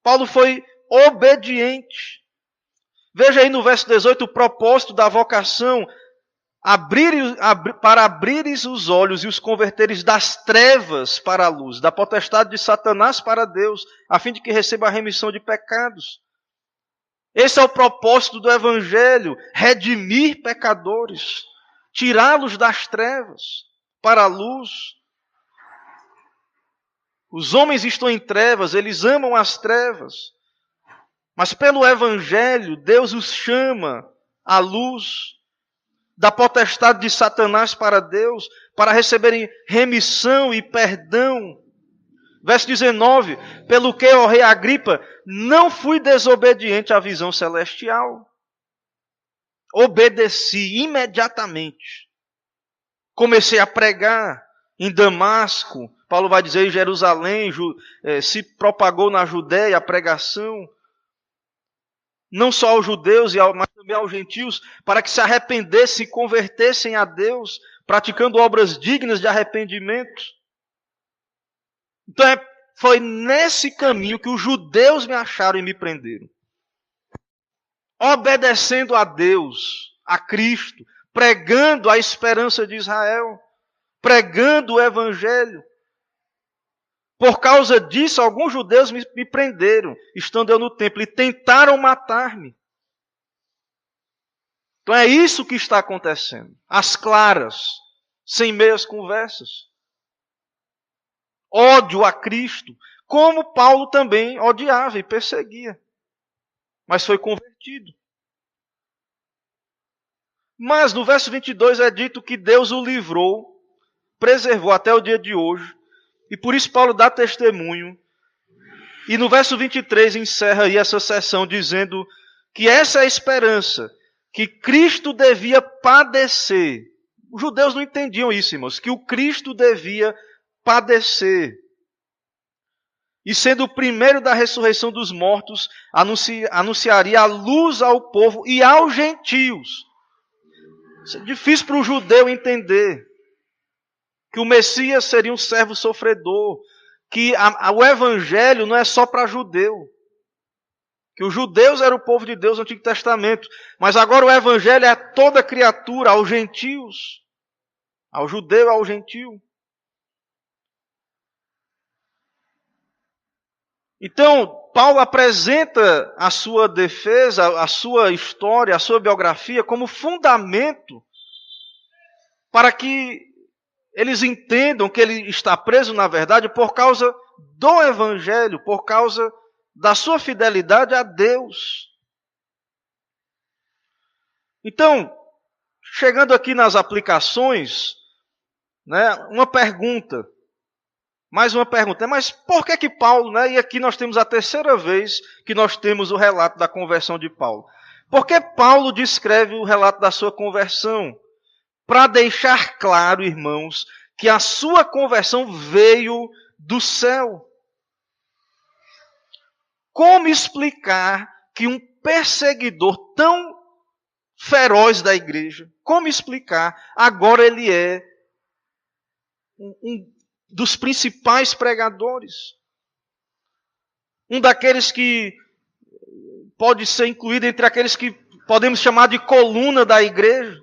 Speaker 1: Paulo foi obediente. Veja aí no verso 18 o propósito da vocação: para abrires os olhos e os converteres das trevas para a luz, da potestade de Satanás para Deus, a fim de que receba a remissão de pecados. Esse é o propósito do Evangelho: redimir pecadores, tirá-los das trevas para a luz. Os homens estão em trevas, eles amam as trevas. Mas pelo Evangelho, Deus os chama à luz, da potestade de Satanás para Deus, para receberem remissão e perdão. Verso 19: pelo que, ó rei Agripa, não fui desobediente à visão celestial. Obedeci imediatamente. Comecei a pregar em Damasco. Paulo vai dizer: em Jerusalém, se propagou na Judéia a pregação, não só aos judeus, mas também aos gentios, para que se arrependessem e convertessem a Deus, praticando obras dignas de arrependimento. Então foi nesse caminho que os judeus me acharam e me prenderam. Obedecendo a Deus, a Cristo, pregando a esperança de Israel, pregando o Evangelho. Por causa disso, alguns judeus me prenderam, estando eu no templo, e tentaram matar-me. Então é isso que está acontecendo. Às claras, sem meias conversas. Ódio a Cristo, como Paulo também odiava e perseguia. Mas foi convertido. Mas no verso 22 é dito que Deus o livrou, preservou até o dia de hoje. E por isso Paulo dá testemunho. E no verso 23 encerra aí essa sessão dizendo que essa é a esperança, que Cristo devia padecer. Os judeus não entendiam isso, irmãos, que o Cristo devia padecer. E sendo o primeiro da ressurreição dos mortos, anunciaria a luz ao povo e aos gentios. Isso é difícil para o judeu entender. Que o Messias seria um servo sofredor. Que o evangelho não é só para judeu. Que os judeus eram o povo de Deus no Antigo Testamento. Mas agora o evangelho é a toda criatura, aos gentios. Ao judeu, ao gentio. Então, Paulo apresenta a sua defesa, a sua história, a sua biografia como fundamento para que eles entendam que ele está preso na verdade por causa do evangelho, por causa da sua fidelidade a Deus. Então, chegando aqui nas aplicações, né, uma pergunta. Mais uma pergunta, mas por que Paulo, né? E aqui nós temos a terceira vez que nós temos o relato da conversão de Paulo. Por que Paulo descreve o relato da sua conversão? Para deixar claro, irmãos, que a sua conversão veio do céu. Como explicar que um perseguidor tão feroz da igreja, como explicar, agora ele é um dos principais pregadores. Um daqueles que pode ser incluído entre aqueles que podemos chamar de coluna da igreja.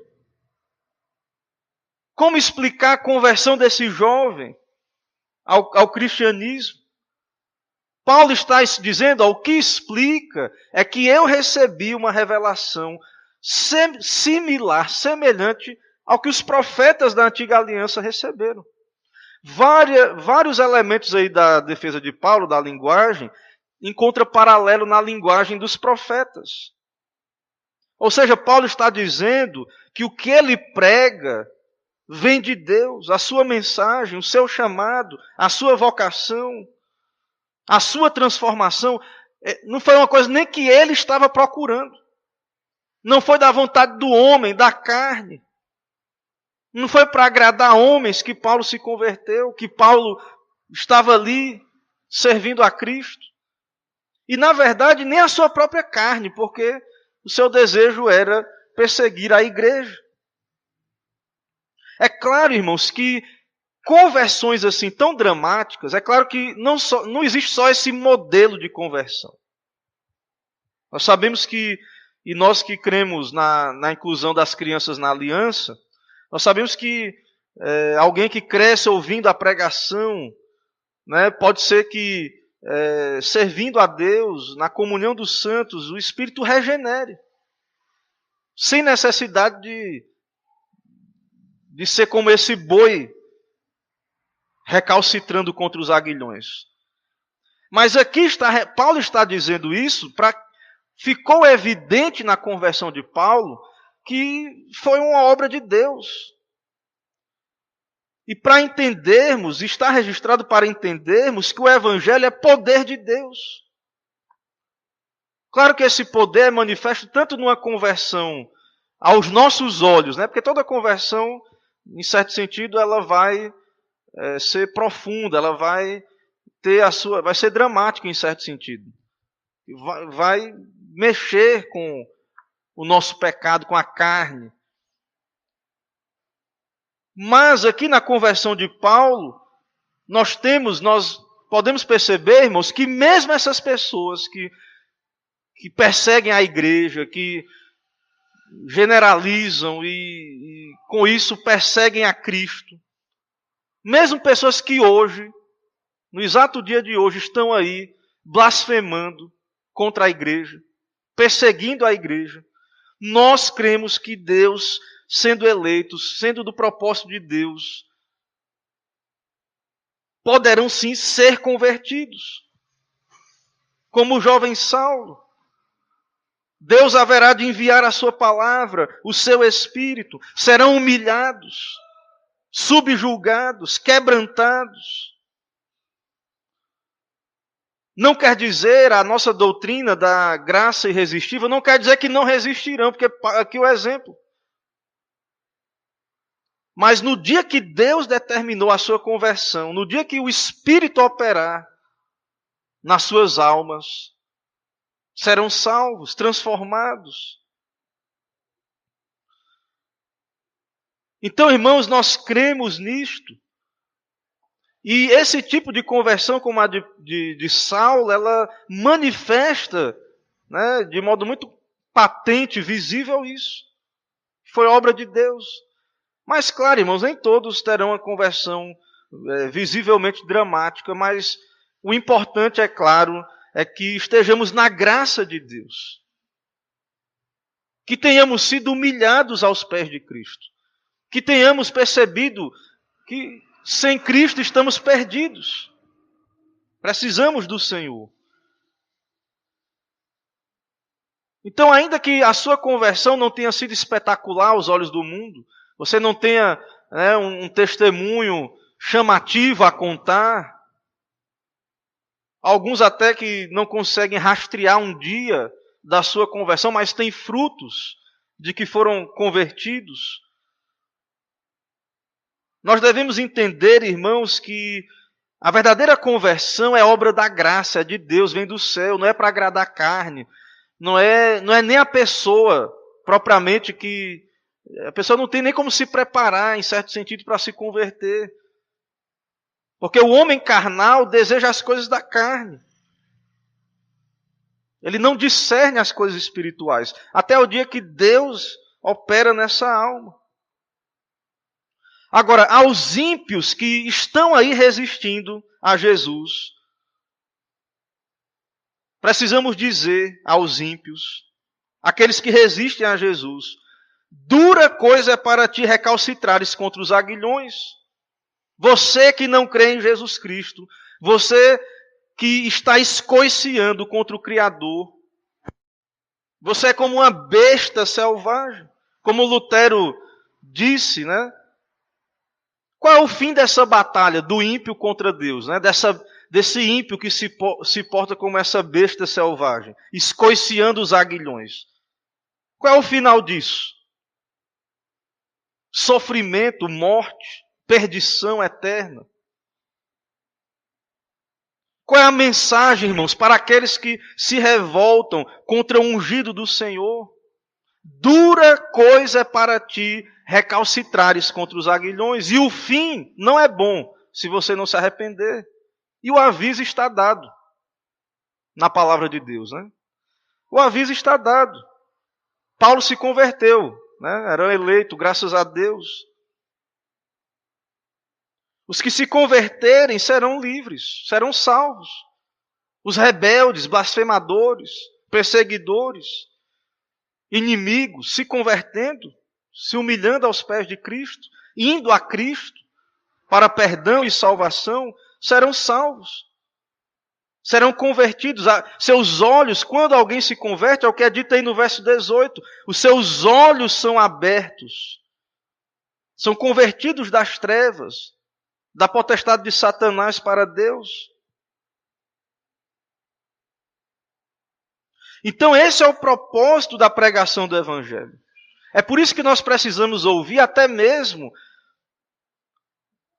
Speaker 1: Como explicar a conversão desse jovem ao cristianismo? Paulo está dizendo, o que explica é que eu recebi uma revelação similar, semelhante ao que os profetas da antiga aliança receberam. Vários elementos aí da defesa de Paulo, da linguagem, encontra paralelo na linguagem dos profetas. Ou seja, Paulo está dizendo que o que ele prega vem de Deus, a sua mensagem, o seu chamado, a sua vocação, a sua transformação, não foi uma coisa nem que ele estava procurando. Não foi da vontade do homem, da carne. Não foi para agradar homens que Paulo se converteu, que Paulo estava ali servindo a Cristo. E, na verdade, nem a sua própria carne, porque o seu desejo era perseguir a igreja. É claro, irmãos, que conversões assim tão dramáticas, é claro que não existe só esse modelo de conversão. Nós sabemos que, e nós que cremos na inclusão das crianças na aliança, nós sabemos que alguém que cresce ouvindo a pregação, né, pode ser que, servindo a Deus, na comunhão dos santos, o Espírito regenere. Sem necessidade de ser como esse boi recalcitrando contra os aguilhões. Mas aqui Paulo está dizendo isso, ficou evidente na conversão de Paulo que foi uma obra de Deus. E para entendermos, está registrado para entendermos que o Evangelho é poder de Deus. Claro que esse poder é manifesto tanto numa conversão aos nossos olhos, né? Porque toda conversão, em certo sentido, ela vai ser profunda, ela vai ser dramática em certo sentido. Vai mexer com o nosso pecado, com a carne. Mas aqui na conversão de Paulo, nós podemos perceber, irmãos, que mesmo essas pessoas que perseguem a igreja, que generalizam e com isso perseguem a Cristo, mesmo pessoas que hoje, no exato dia de hoje, estão aí blasfemando contra a igreja, perseguindo a igreja, Nós cremos que Deus, sendo eleitos, sendo do propósito de Deus, poderão sim ser convertidos. Como o jovem Saulo. Deus haverá de enviar a sua palavra, o seu Espírito. Serão humilhados, subjugados, quebrantados. Não quer dizer, a nossa doutrina da graça irresistível, não quer dizer que não resistirão, porque aqui o exemplo. Mas no dia que Deus determinou a sua conversão, no dia que o Espírito operar nas suas almas, serão salvos, transformados. Então, irmãos, nós cremos nisto. E esse tipo de conversão, como a de Saulo, ela manifesta, né, de modo muito patente, visível isso. Foi obra de Deus. Mas, claro, irmãos, nem todos terão uma conversão visivelmente dramática, mas o importante, é claro, é que estejamos na graça de Deus. Que tenhamos sido humilhados aos pés de Cristo. Que tenhamos percebido que sem Cristo estamos perdidos. Precisamos do Senhor. Então, ainda que a sua conversão não tenha sido espetacular aos olhos do mundo, você não tenha um testemunho chamativo a contar, alguns até que não conseguem rastrear um dia da sua conversão, mas têm frutos de que foram convertidos. Nós devemos entender, irmãos, que a verdadeira conversão é obra da graça, é de Deus, vem do céu, não é para agradar a carne, não é nem a pessoa propriamente que... A pessoa não tem nem como se preparar, em certo sentido, para se converter. Porque o homem carnal deseja as coisas da carne. Ele não discerne as coisas espirituais. Até o dia que Deus opera nessa alma. Agora, aos ímpios que estão aí resistindo a Jesus, precisamos dizer aos ímpios, aqueles que resistem a Jesus, dura coisa é para ti recalcitrares contra os aguilhões. Você que não crê em Jesus Cristo, você que está escoiciando contra o Criador, você é como uma besta selvagem, como Lutero disse, né? Qual é o fim dessa batalha do ímpio contra Deus, né? Desse ímpio que se porta como essa besta selvagem, escoiciando os aguilhões? Qual é o final disso? Sofrimento, morte, perdição eterna. Qual é a mensagem, irmãos, para aqueles que se revoltam contra o ungido do Senhor? Dura coisa é para ti recalcitrares contra os aguilhões, e o fim não é bom se você não se arrepender. E o aviso está dado na palavra de Deus, né? O aviso está dado. Paulo se converteu, né? Era eleito, graças a Deus. Os que se converterem serão livres, serão salvos. Os rebeldes, blasfemadores, perseguidores, inimigos, se convertendo, se humilhando aos pés de Cristo, indo a Cristo para perdão e salvação, serão salvos. Serão convertidos. Seus olhos, quando alguém se converte, é o que é dito aí no verso 18, os seus olhos são abertos. São convertidos das trevas, da potestade de Satanás para Deus. Então esse é o propósito da pregação do Evangelho. É por isso que nós precisamos ouvir até mesmo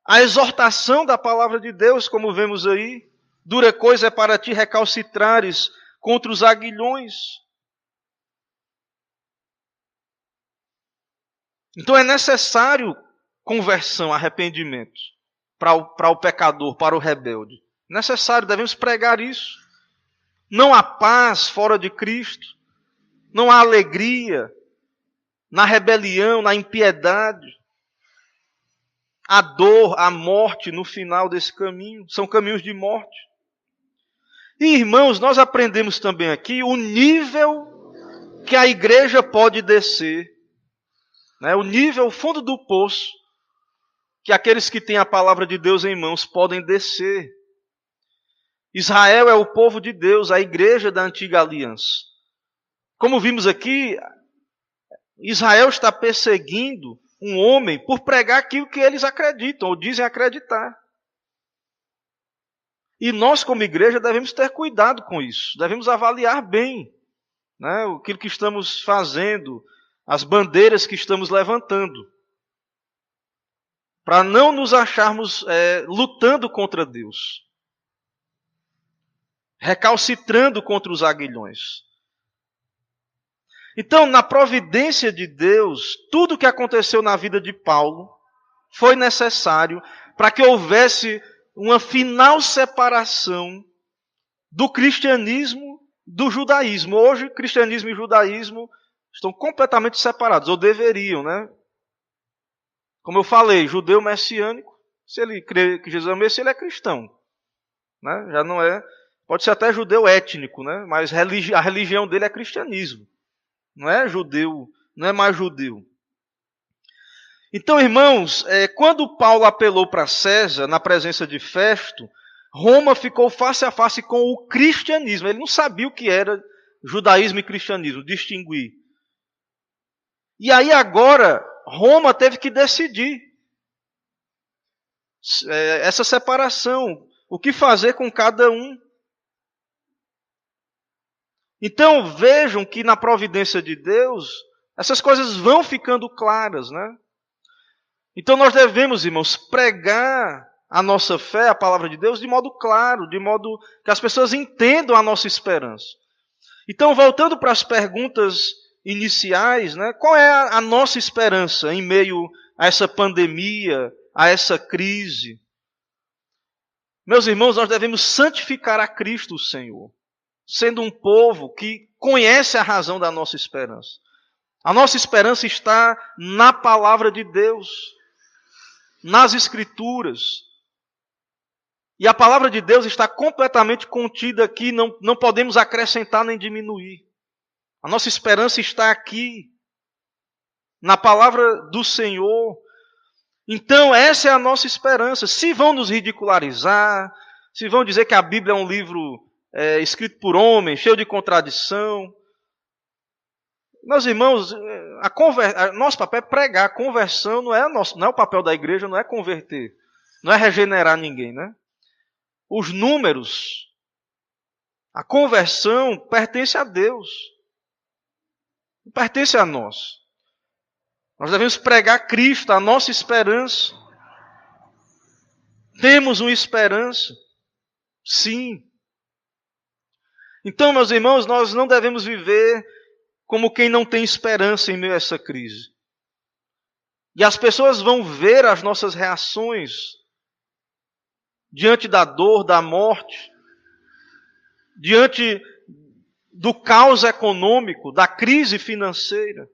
Speaker 1: a exortação da palavra de Deus, como vemos aí. Dura coisa é para ti recalcitrares contra os aguilhões. Então é necessário conversão, arrependimento para o pecador, para o rebelde. Necessário, devemos pregar isso. Não há paz fora de Cristo. Não há alegria na rebelião, na impiedade. A dor, a morte no final desse caminho. São caminhos de morte. E, irmãos, nós aprendemos também aqui o nível que a igreja pode descer, né? O nível, o fundo do poço, que aqueles que têm a palavra de Deus em mãos podem descer. Israel é o povo de Deus, a igreja da antiga aliança. Como vimos aqui, Israel está perseguindo um homem por pregar aquilo que eles acreditam, ou dizem acreditar. E nós, como igreja, devemos ter cuidado com isso, devemos avaliar bem, né, aquilo que estamos fazendo, as bandeiras que estamos levantando, para não nos acharmos lutando contra Deus, recalcitrando contra os aguilhões. Então, na providência de Deus, tudo o que aconteceu na vida de Paulo foi necessário para que houvesse uma final separação do cristianismo do judaísmo. Hoje, cristianismo e judaísmo estão completamente separados, ou deveriam, né? Como eu falei, judeu messiânico, se ele crê que Jesus é o Messias, ele é cristão, né? Já não é, pode ser até judeu étnico, né? Mas a religião dele é cristianismo. Não é judeu, não é mais judeu. Então, irmãos, quando Paulo apelou para César, na presença de Festo, Roma ficou face a face com o cristianismo. Ele não sabia o que era judaísmo e cristianismo, distinguir. E aí agora, Roma teve que decidir essa separação, o que fazer com cada um. Então vejam que na providência de Deus, essas coisas vão ficando claras, né? Então nós devemos, irmãos, pregar a nossa fé, a palavra de Deus, de modo claro, de modo que as pessoas entendam a nossa esperança. Então, voltando para as perguntas iniciais, né? Qual é a nossa esperança em meio a essa pandemia, a essa crise? Meus irmãos, nós devemos santificar a Cristo, o Senhor, sendo um povo que conhece a razão da nossa esperança. A nossa esperança está na palavra de Deus, nas Escrituras. E a palavra de Deus está completamente contida aqui, não podemos acrescentar nem diminuir. A nossa esperança está aqui, na palavra do Senhor. Então, essa é a nossa esperança. Se vão nos ridicularizar, se vão dizer que a Bíblia é um livro escrito por homens, cheio de contradição. Meus irmãos, nosso papel é pregar. A conversão não é o papel da igreja, não é converter, não é regenerar ninguém, né? Os números, a conversão pertence a Deus, não pertence a nós. Nós devemos pregar Cristo, a nossa esperança. Temos uma esperança, sim. Então, meus irmãos, nós não devemos viver como quem não tem esperança em meio a essa crise. E as pessoas vão ver as nossas reações diante da dor, da morte, diante do caos econômico, da crise financeira.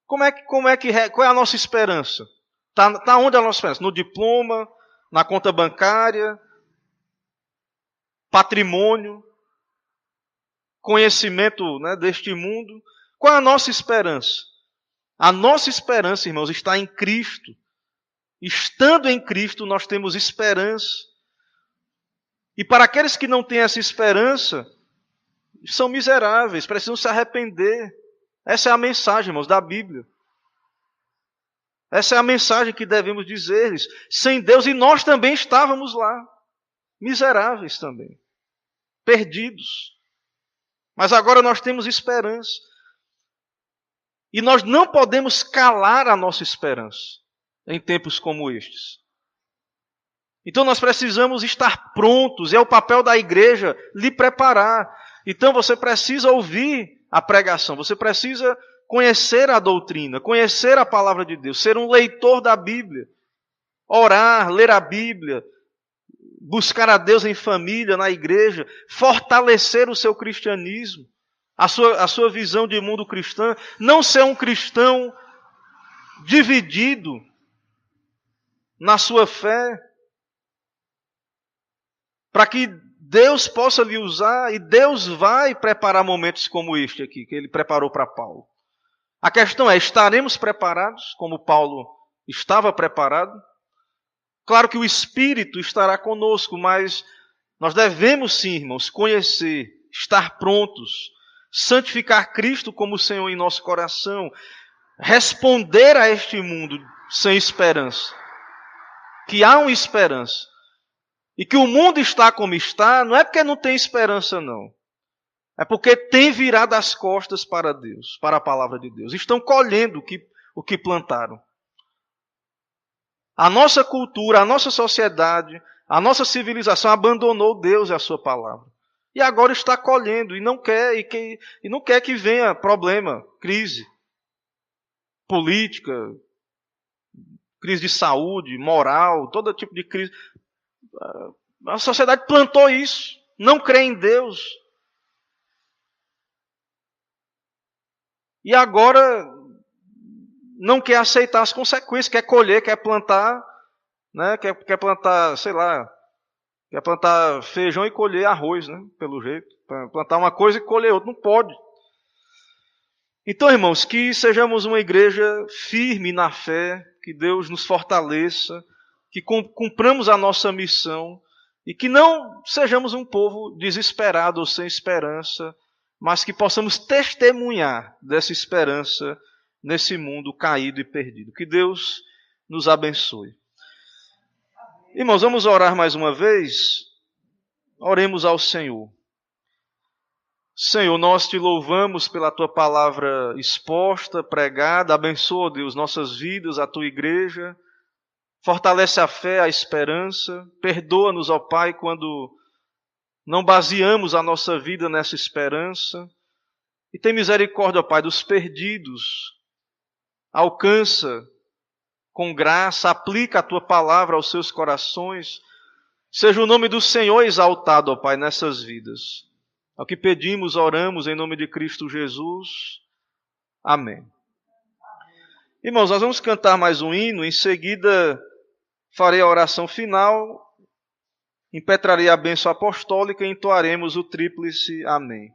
Speaker 1: Qual é a nossa esperança? Tá onde é a nossa esperança? No diploma, na conta bancária, patrimônio, conhecimento, né, deste mundo. Qual é a nossa esperança? A nossa esperança, irmãos, está em Cristo. Estando em Cristo, nós temos esperança. E para aqueles que não têm essa esperança, são miseráveis, precisam se arrepender. Essa é a mensagem, irmãos, da Bíblia. Essa é a mensagem que devemos dizer-lhes. Sem Deus, e nós também estávamos lá, miseráveis também, perdidos. Mas agora nós temos esperança. E nós não podemos calar a nossa esperança em tempos como estes. Então nós precisamos estar prontos, é o papel da igreja lhe preparar. Então você precisa ouvir a pregação, você precisa conhecer a doutrina, conhecer a palavra de Deus, ser um leitor da Bíblia, orar, ler a Bíblia, buscar a Deus em família, na igreja, fortalecer o seu cristianismo, a sua visão de mundo cristã, não ser um cristão dividido na sua fé, para que Deus possa lhe usar e Deus vai preparar momentos como este aqui, que ele preparou para Paulo. A questão é, estaremos preparados como Paulo estava preparado? Claro que o Espírito estará conosco, mas nós devemos sim, irmãos, conhecer, estar prontos, santificar Cristo como Senhor em nosso coração, responder a este mundo sem esperança. Que há uma esperança. E que o mundo está como está, não é porque não tem esperança, não. É porque tem virado as costas para Deus, para a palavra de Deus. Estão colhendo o que plantaram. A nossa cultura, a nossa sociedade, a nossa civilização abandonou Deus e a sua palavra. E agora está colhendo e não quer que venha problema, crise política, crise de saúde, moral, todo tipo de crise. A sociedade plantou isso, não crê em Deus. E agora não quer aceitar as consequências, quer colher, quer plantar, né? Quer plantar, sei lá, quer plantar feijão e colher arroz, né? Pelo jeito. Plantar uma coisa e colher outra, não pode. Então, irmãos, que sejamos uma igreja firme na fé, que Deus nos fortaleça, que cumpramos a nossa missão e que não sejamos um povo desesperado ou sem esperança, mas que possamos testemunhar dessa esperança nesse mundo caído e perdido. Que Deus nos abençoe. Irmãos, vamos orar mais uma vez? Oremos ao Senhor. Senhor, nós te louvamos pela tua palavra exposta, pregada. Abençoa, Deus, nossas vidas, a tua igreja. Fortalece a fé, a esperança. Perdoa-nos, ó Pai, quando não baseamos a nossa vida nessa esperança. E tem misericórdia, ó Pai, dos perdidos. Alcança com graça, aplica a tua palavra aos seus corações. Seja o nome do Senhor exaltado, ó Pai, nessas vidas. É o que pedimos, oramos em nome de Cristo Jesus. Amém. Irmãos, nós vamos cantar mais um hino, em seguida farei a oração final, impetrarei a bênção apostólica e entoaremos o tríplice Amém.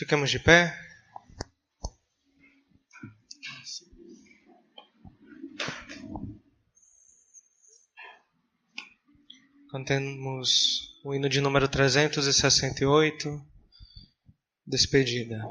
Speaker 2: Ficamos de pé. Cantemos o hino de número 368, Despedida.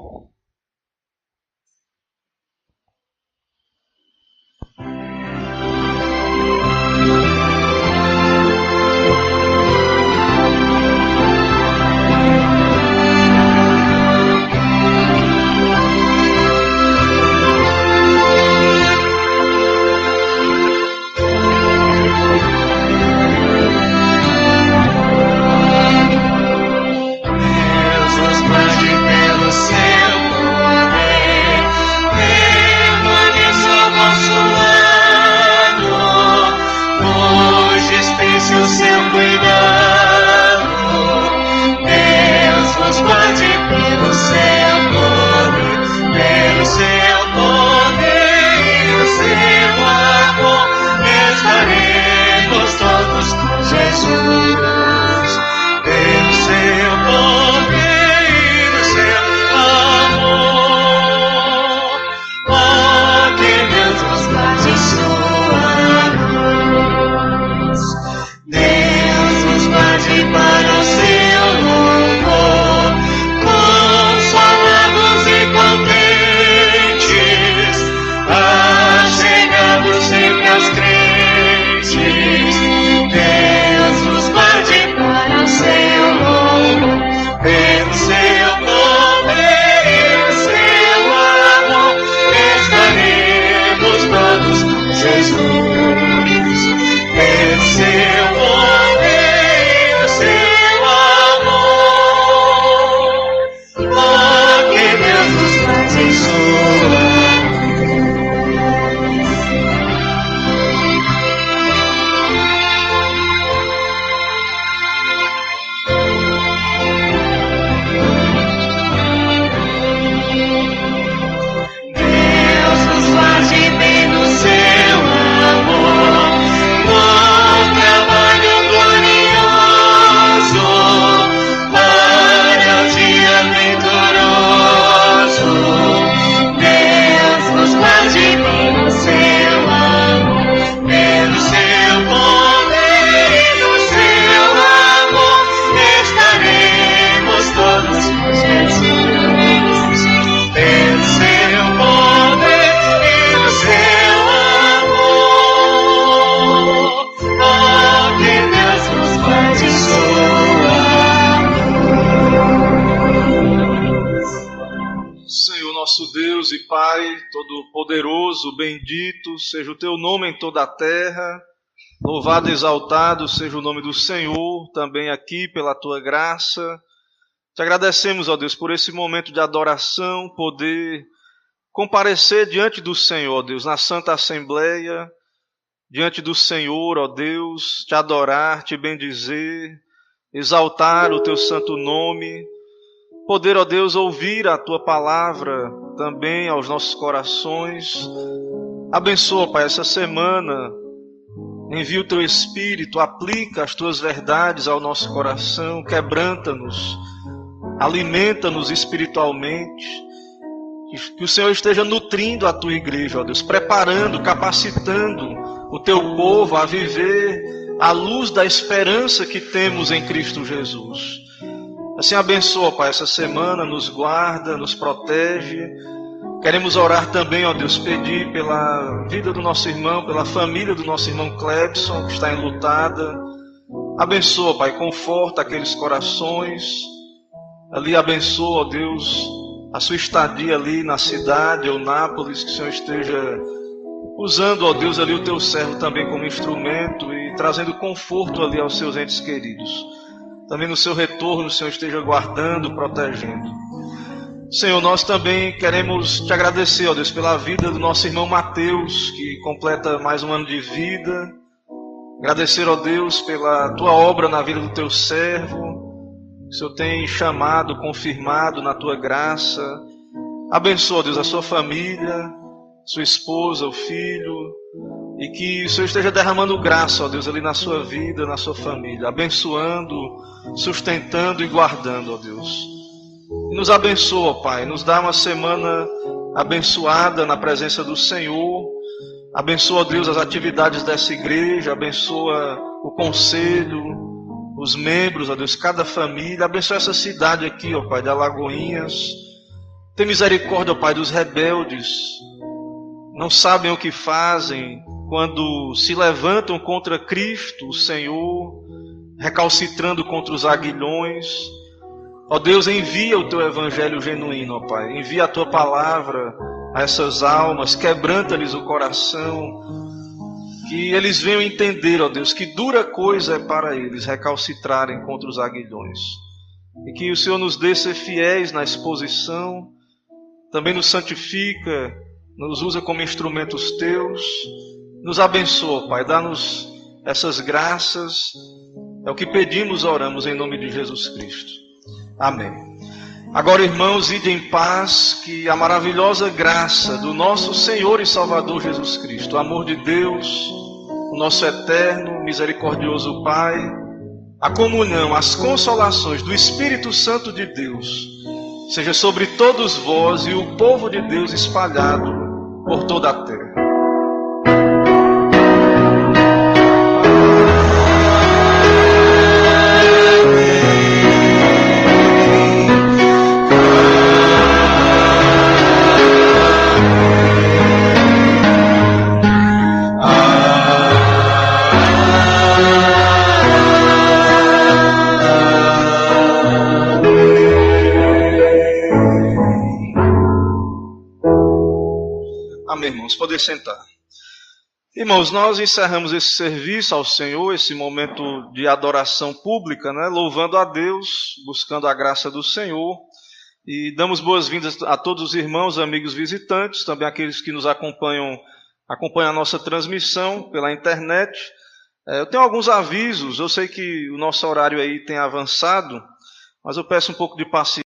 Speaker 3: Deus
Speaker 1: Deus e Pai Todo-Poderoso, bendito seja o Teu nome em toda a terra, louvado e exaltado seja o nome do Senhor, também aqui pela Tua graça. Te agradecemos, ó Deus, por esse momento de adoração, poder comparecer diante do Senhor, ó Deus, na Santa Assembleia, diante do Senhor, ó Deus, te adorar, te bendizer, exaltar o Teu santo nome, poder, ó Deus, ouvir a Tua palavra também aos nossos corações. Abençoa, Pai, essa semana, envia o Teu Espírito, aplica as Tuas verdades ao nosso coração, quebranta-nos, alimenta-nos espiritualmente, que o Senhor esteja nutrindo a Tua igreja, ó Deus, preparando, capacitando o Teu povo a viver à luz da esperança que temos em Cristo Jesus. Assim abençoa, Pai, essa semana, nos guarda, nos protege. Queremos orar também, ó Deus, pedir pela vida do nosso irmão, pela família do nosso irmão Clebson, que está enlutada. Abençoa, Pai, conforta aqueles corações. Ali abençoa, ó Deus, a sua estadia ali na cidade, ou Nápoles, que o Senhor esteja usando, ó Deus, ali o Teu servo também como instrumento e trazendo conforto ali aos seus entes queridos. Também no seu retorno, o Senhor esteja guardando, protegendo. Senhor, nós também queremos Te agradecer, ó Deus, pela vida do nosso irmão Mateus, que completa mais um ano de vida. Agradecer, ó Deus, pela Tua obra na vida do Teu servo. O Senhor tem chamado, confirmado na Tua graça. Abençoa, ó Deus, a sua família, sua esposa, o filho. E que o Senhor esteja derramando graça, ó Deus, ali na sua vida, na sua família. Abençoando, sustentando e guardando, ó Deus. E nos abençoa, Pai. Nos dá uma semana abençoada na presença do Senhor. Abençoa, ó Deus, as atividades dessa igreja. Abençoa o conselho, os membros, ó Deus, cada família. Abençoa essa cidade aqui, ó Pai, de Alagoinhas. Tem misericórdia, ó Pai, dos rebeldes. Não sabem o que fazem quando se levantam contra Cristo, o Senhor, recalcitrando contra os aguilhões. Ó Deus, envia o Teu evangelho genuíno, ó Pai. Envia a Tua palavra a essas almas, quebranta-lhes o coração, que eles venham entender, ó Deus, que dura coisa é para eles recalcitrarem contra os aguilhões. E que o Senhor nos dê ser fiéis na exposição, também nos santifica, nos usa como instrumentos Teus, nos abençoa, Pai, dá-nos essas graças, é o que pedimos, oramos em nome de Jesus Cristo. Amém. Agora, irmãos, ide em paz, que a maravilhosa graça do nosso Senhor e Salvador Jesus Cristo, o amor de Deus, o nosso eterno, misericordioso Pai, a comunhão, as consolações do Espírito Santo de Deus, seja sobre todos vós e o povo de Deus espalhado por toda a terra. Irmãos, poder sentar. Irmãos, nós encerramos esse serviço ao Senhor, esse momento de adoração pública, né? Louvando a Deus, buscando a graça do Senhor, e damos boas-vindas a todos os irmãos, amigos visitantes, também aqueles que nos acompanham a nossa transmissão pela internet. Eu tenho alguns avisos, eu sei que o nosso horário aí tem avançado, mas eu peço um pouco de paciência.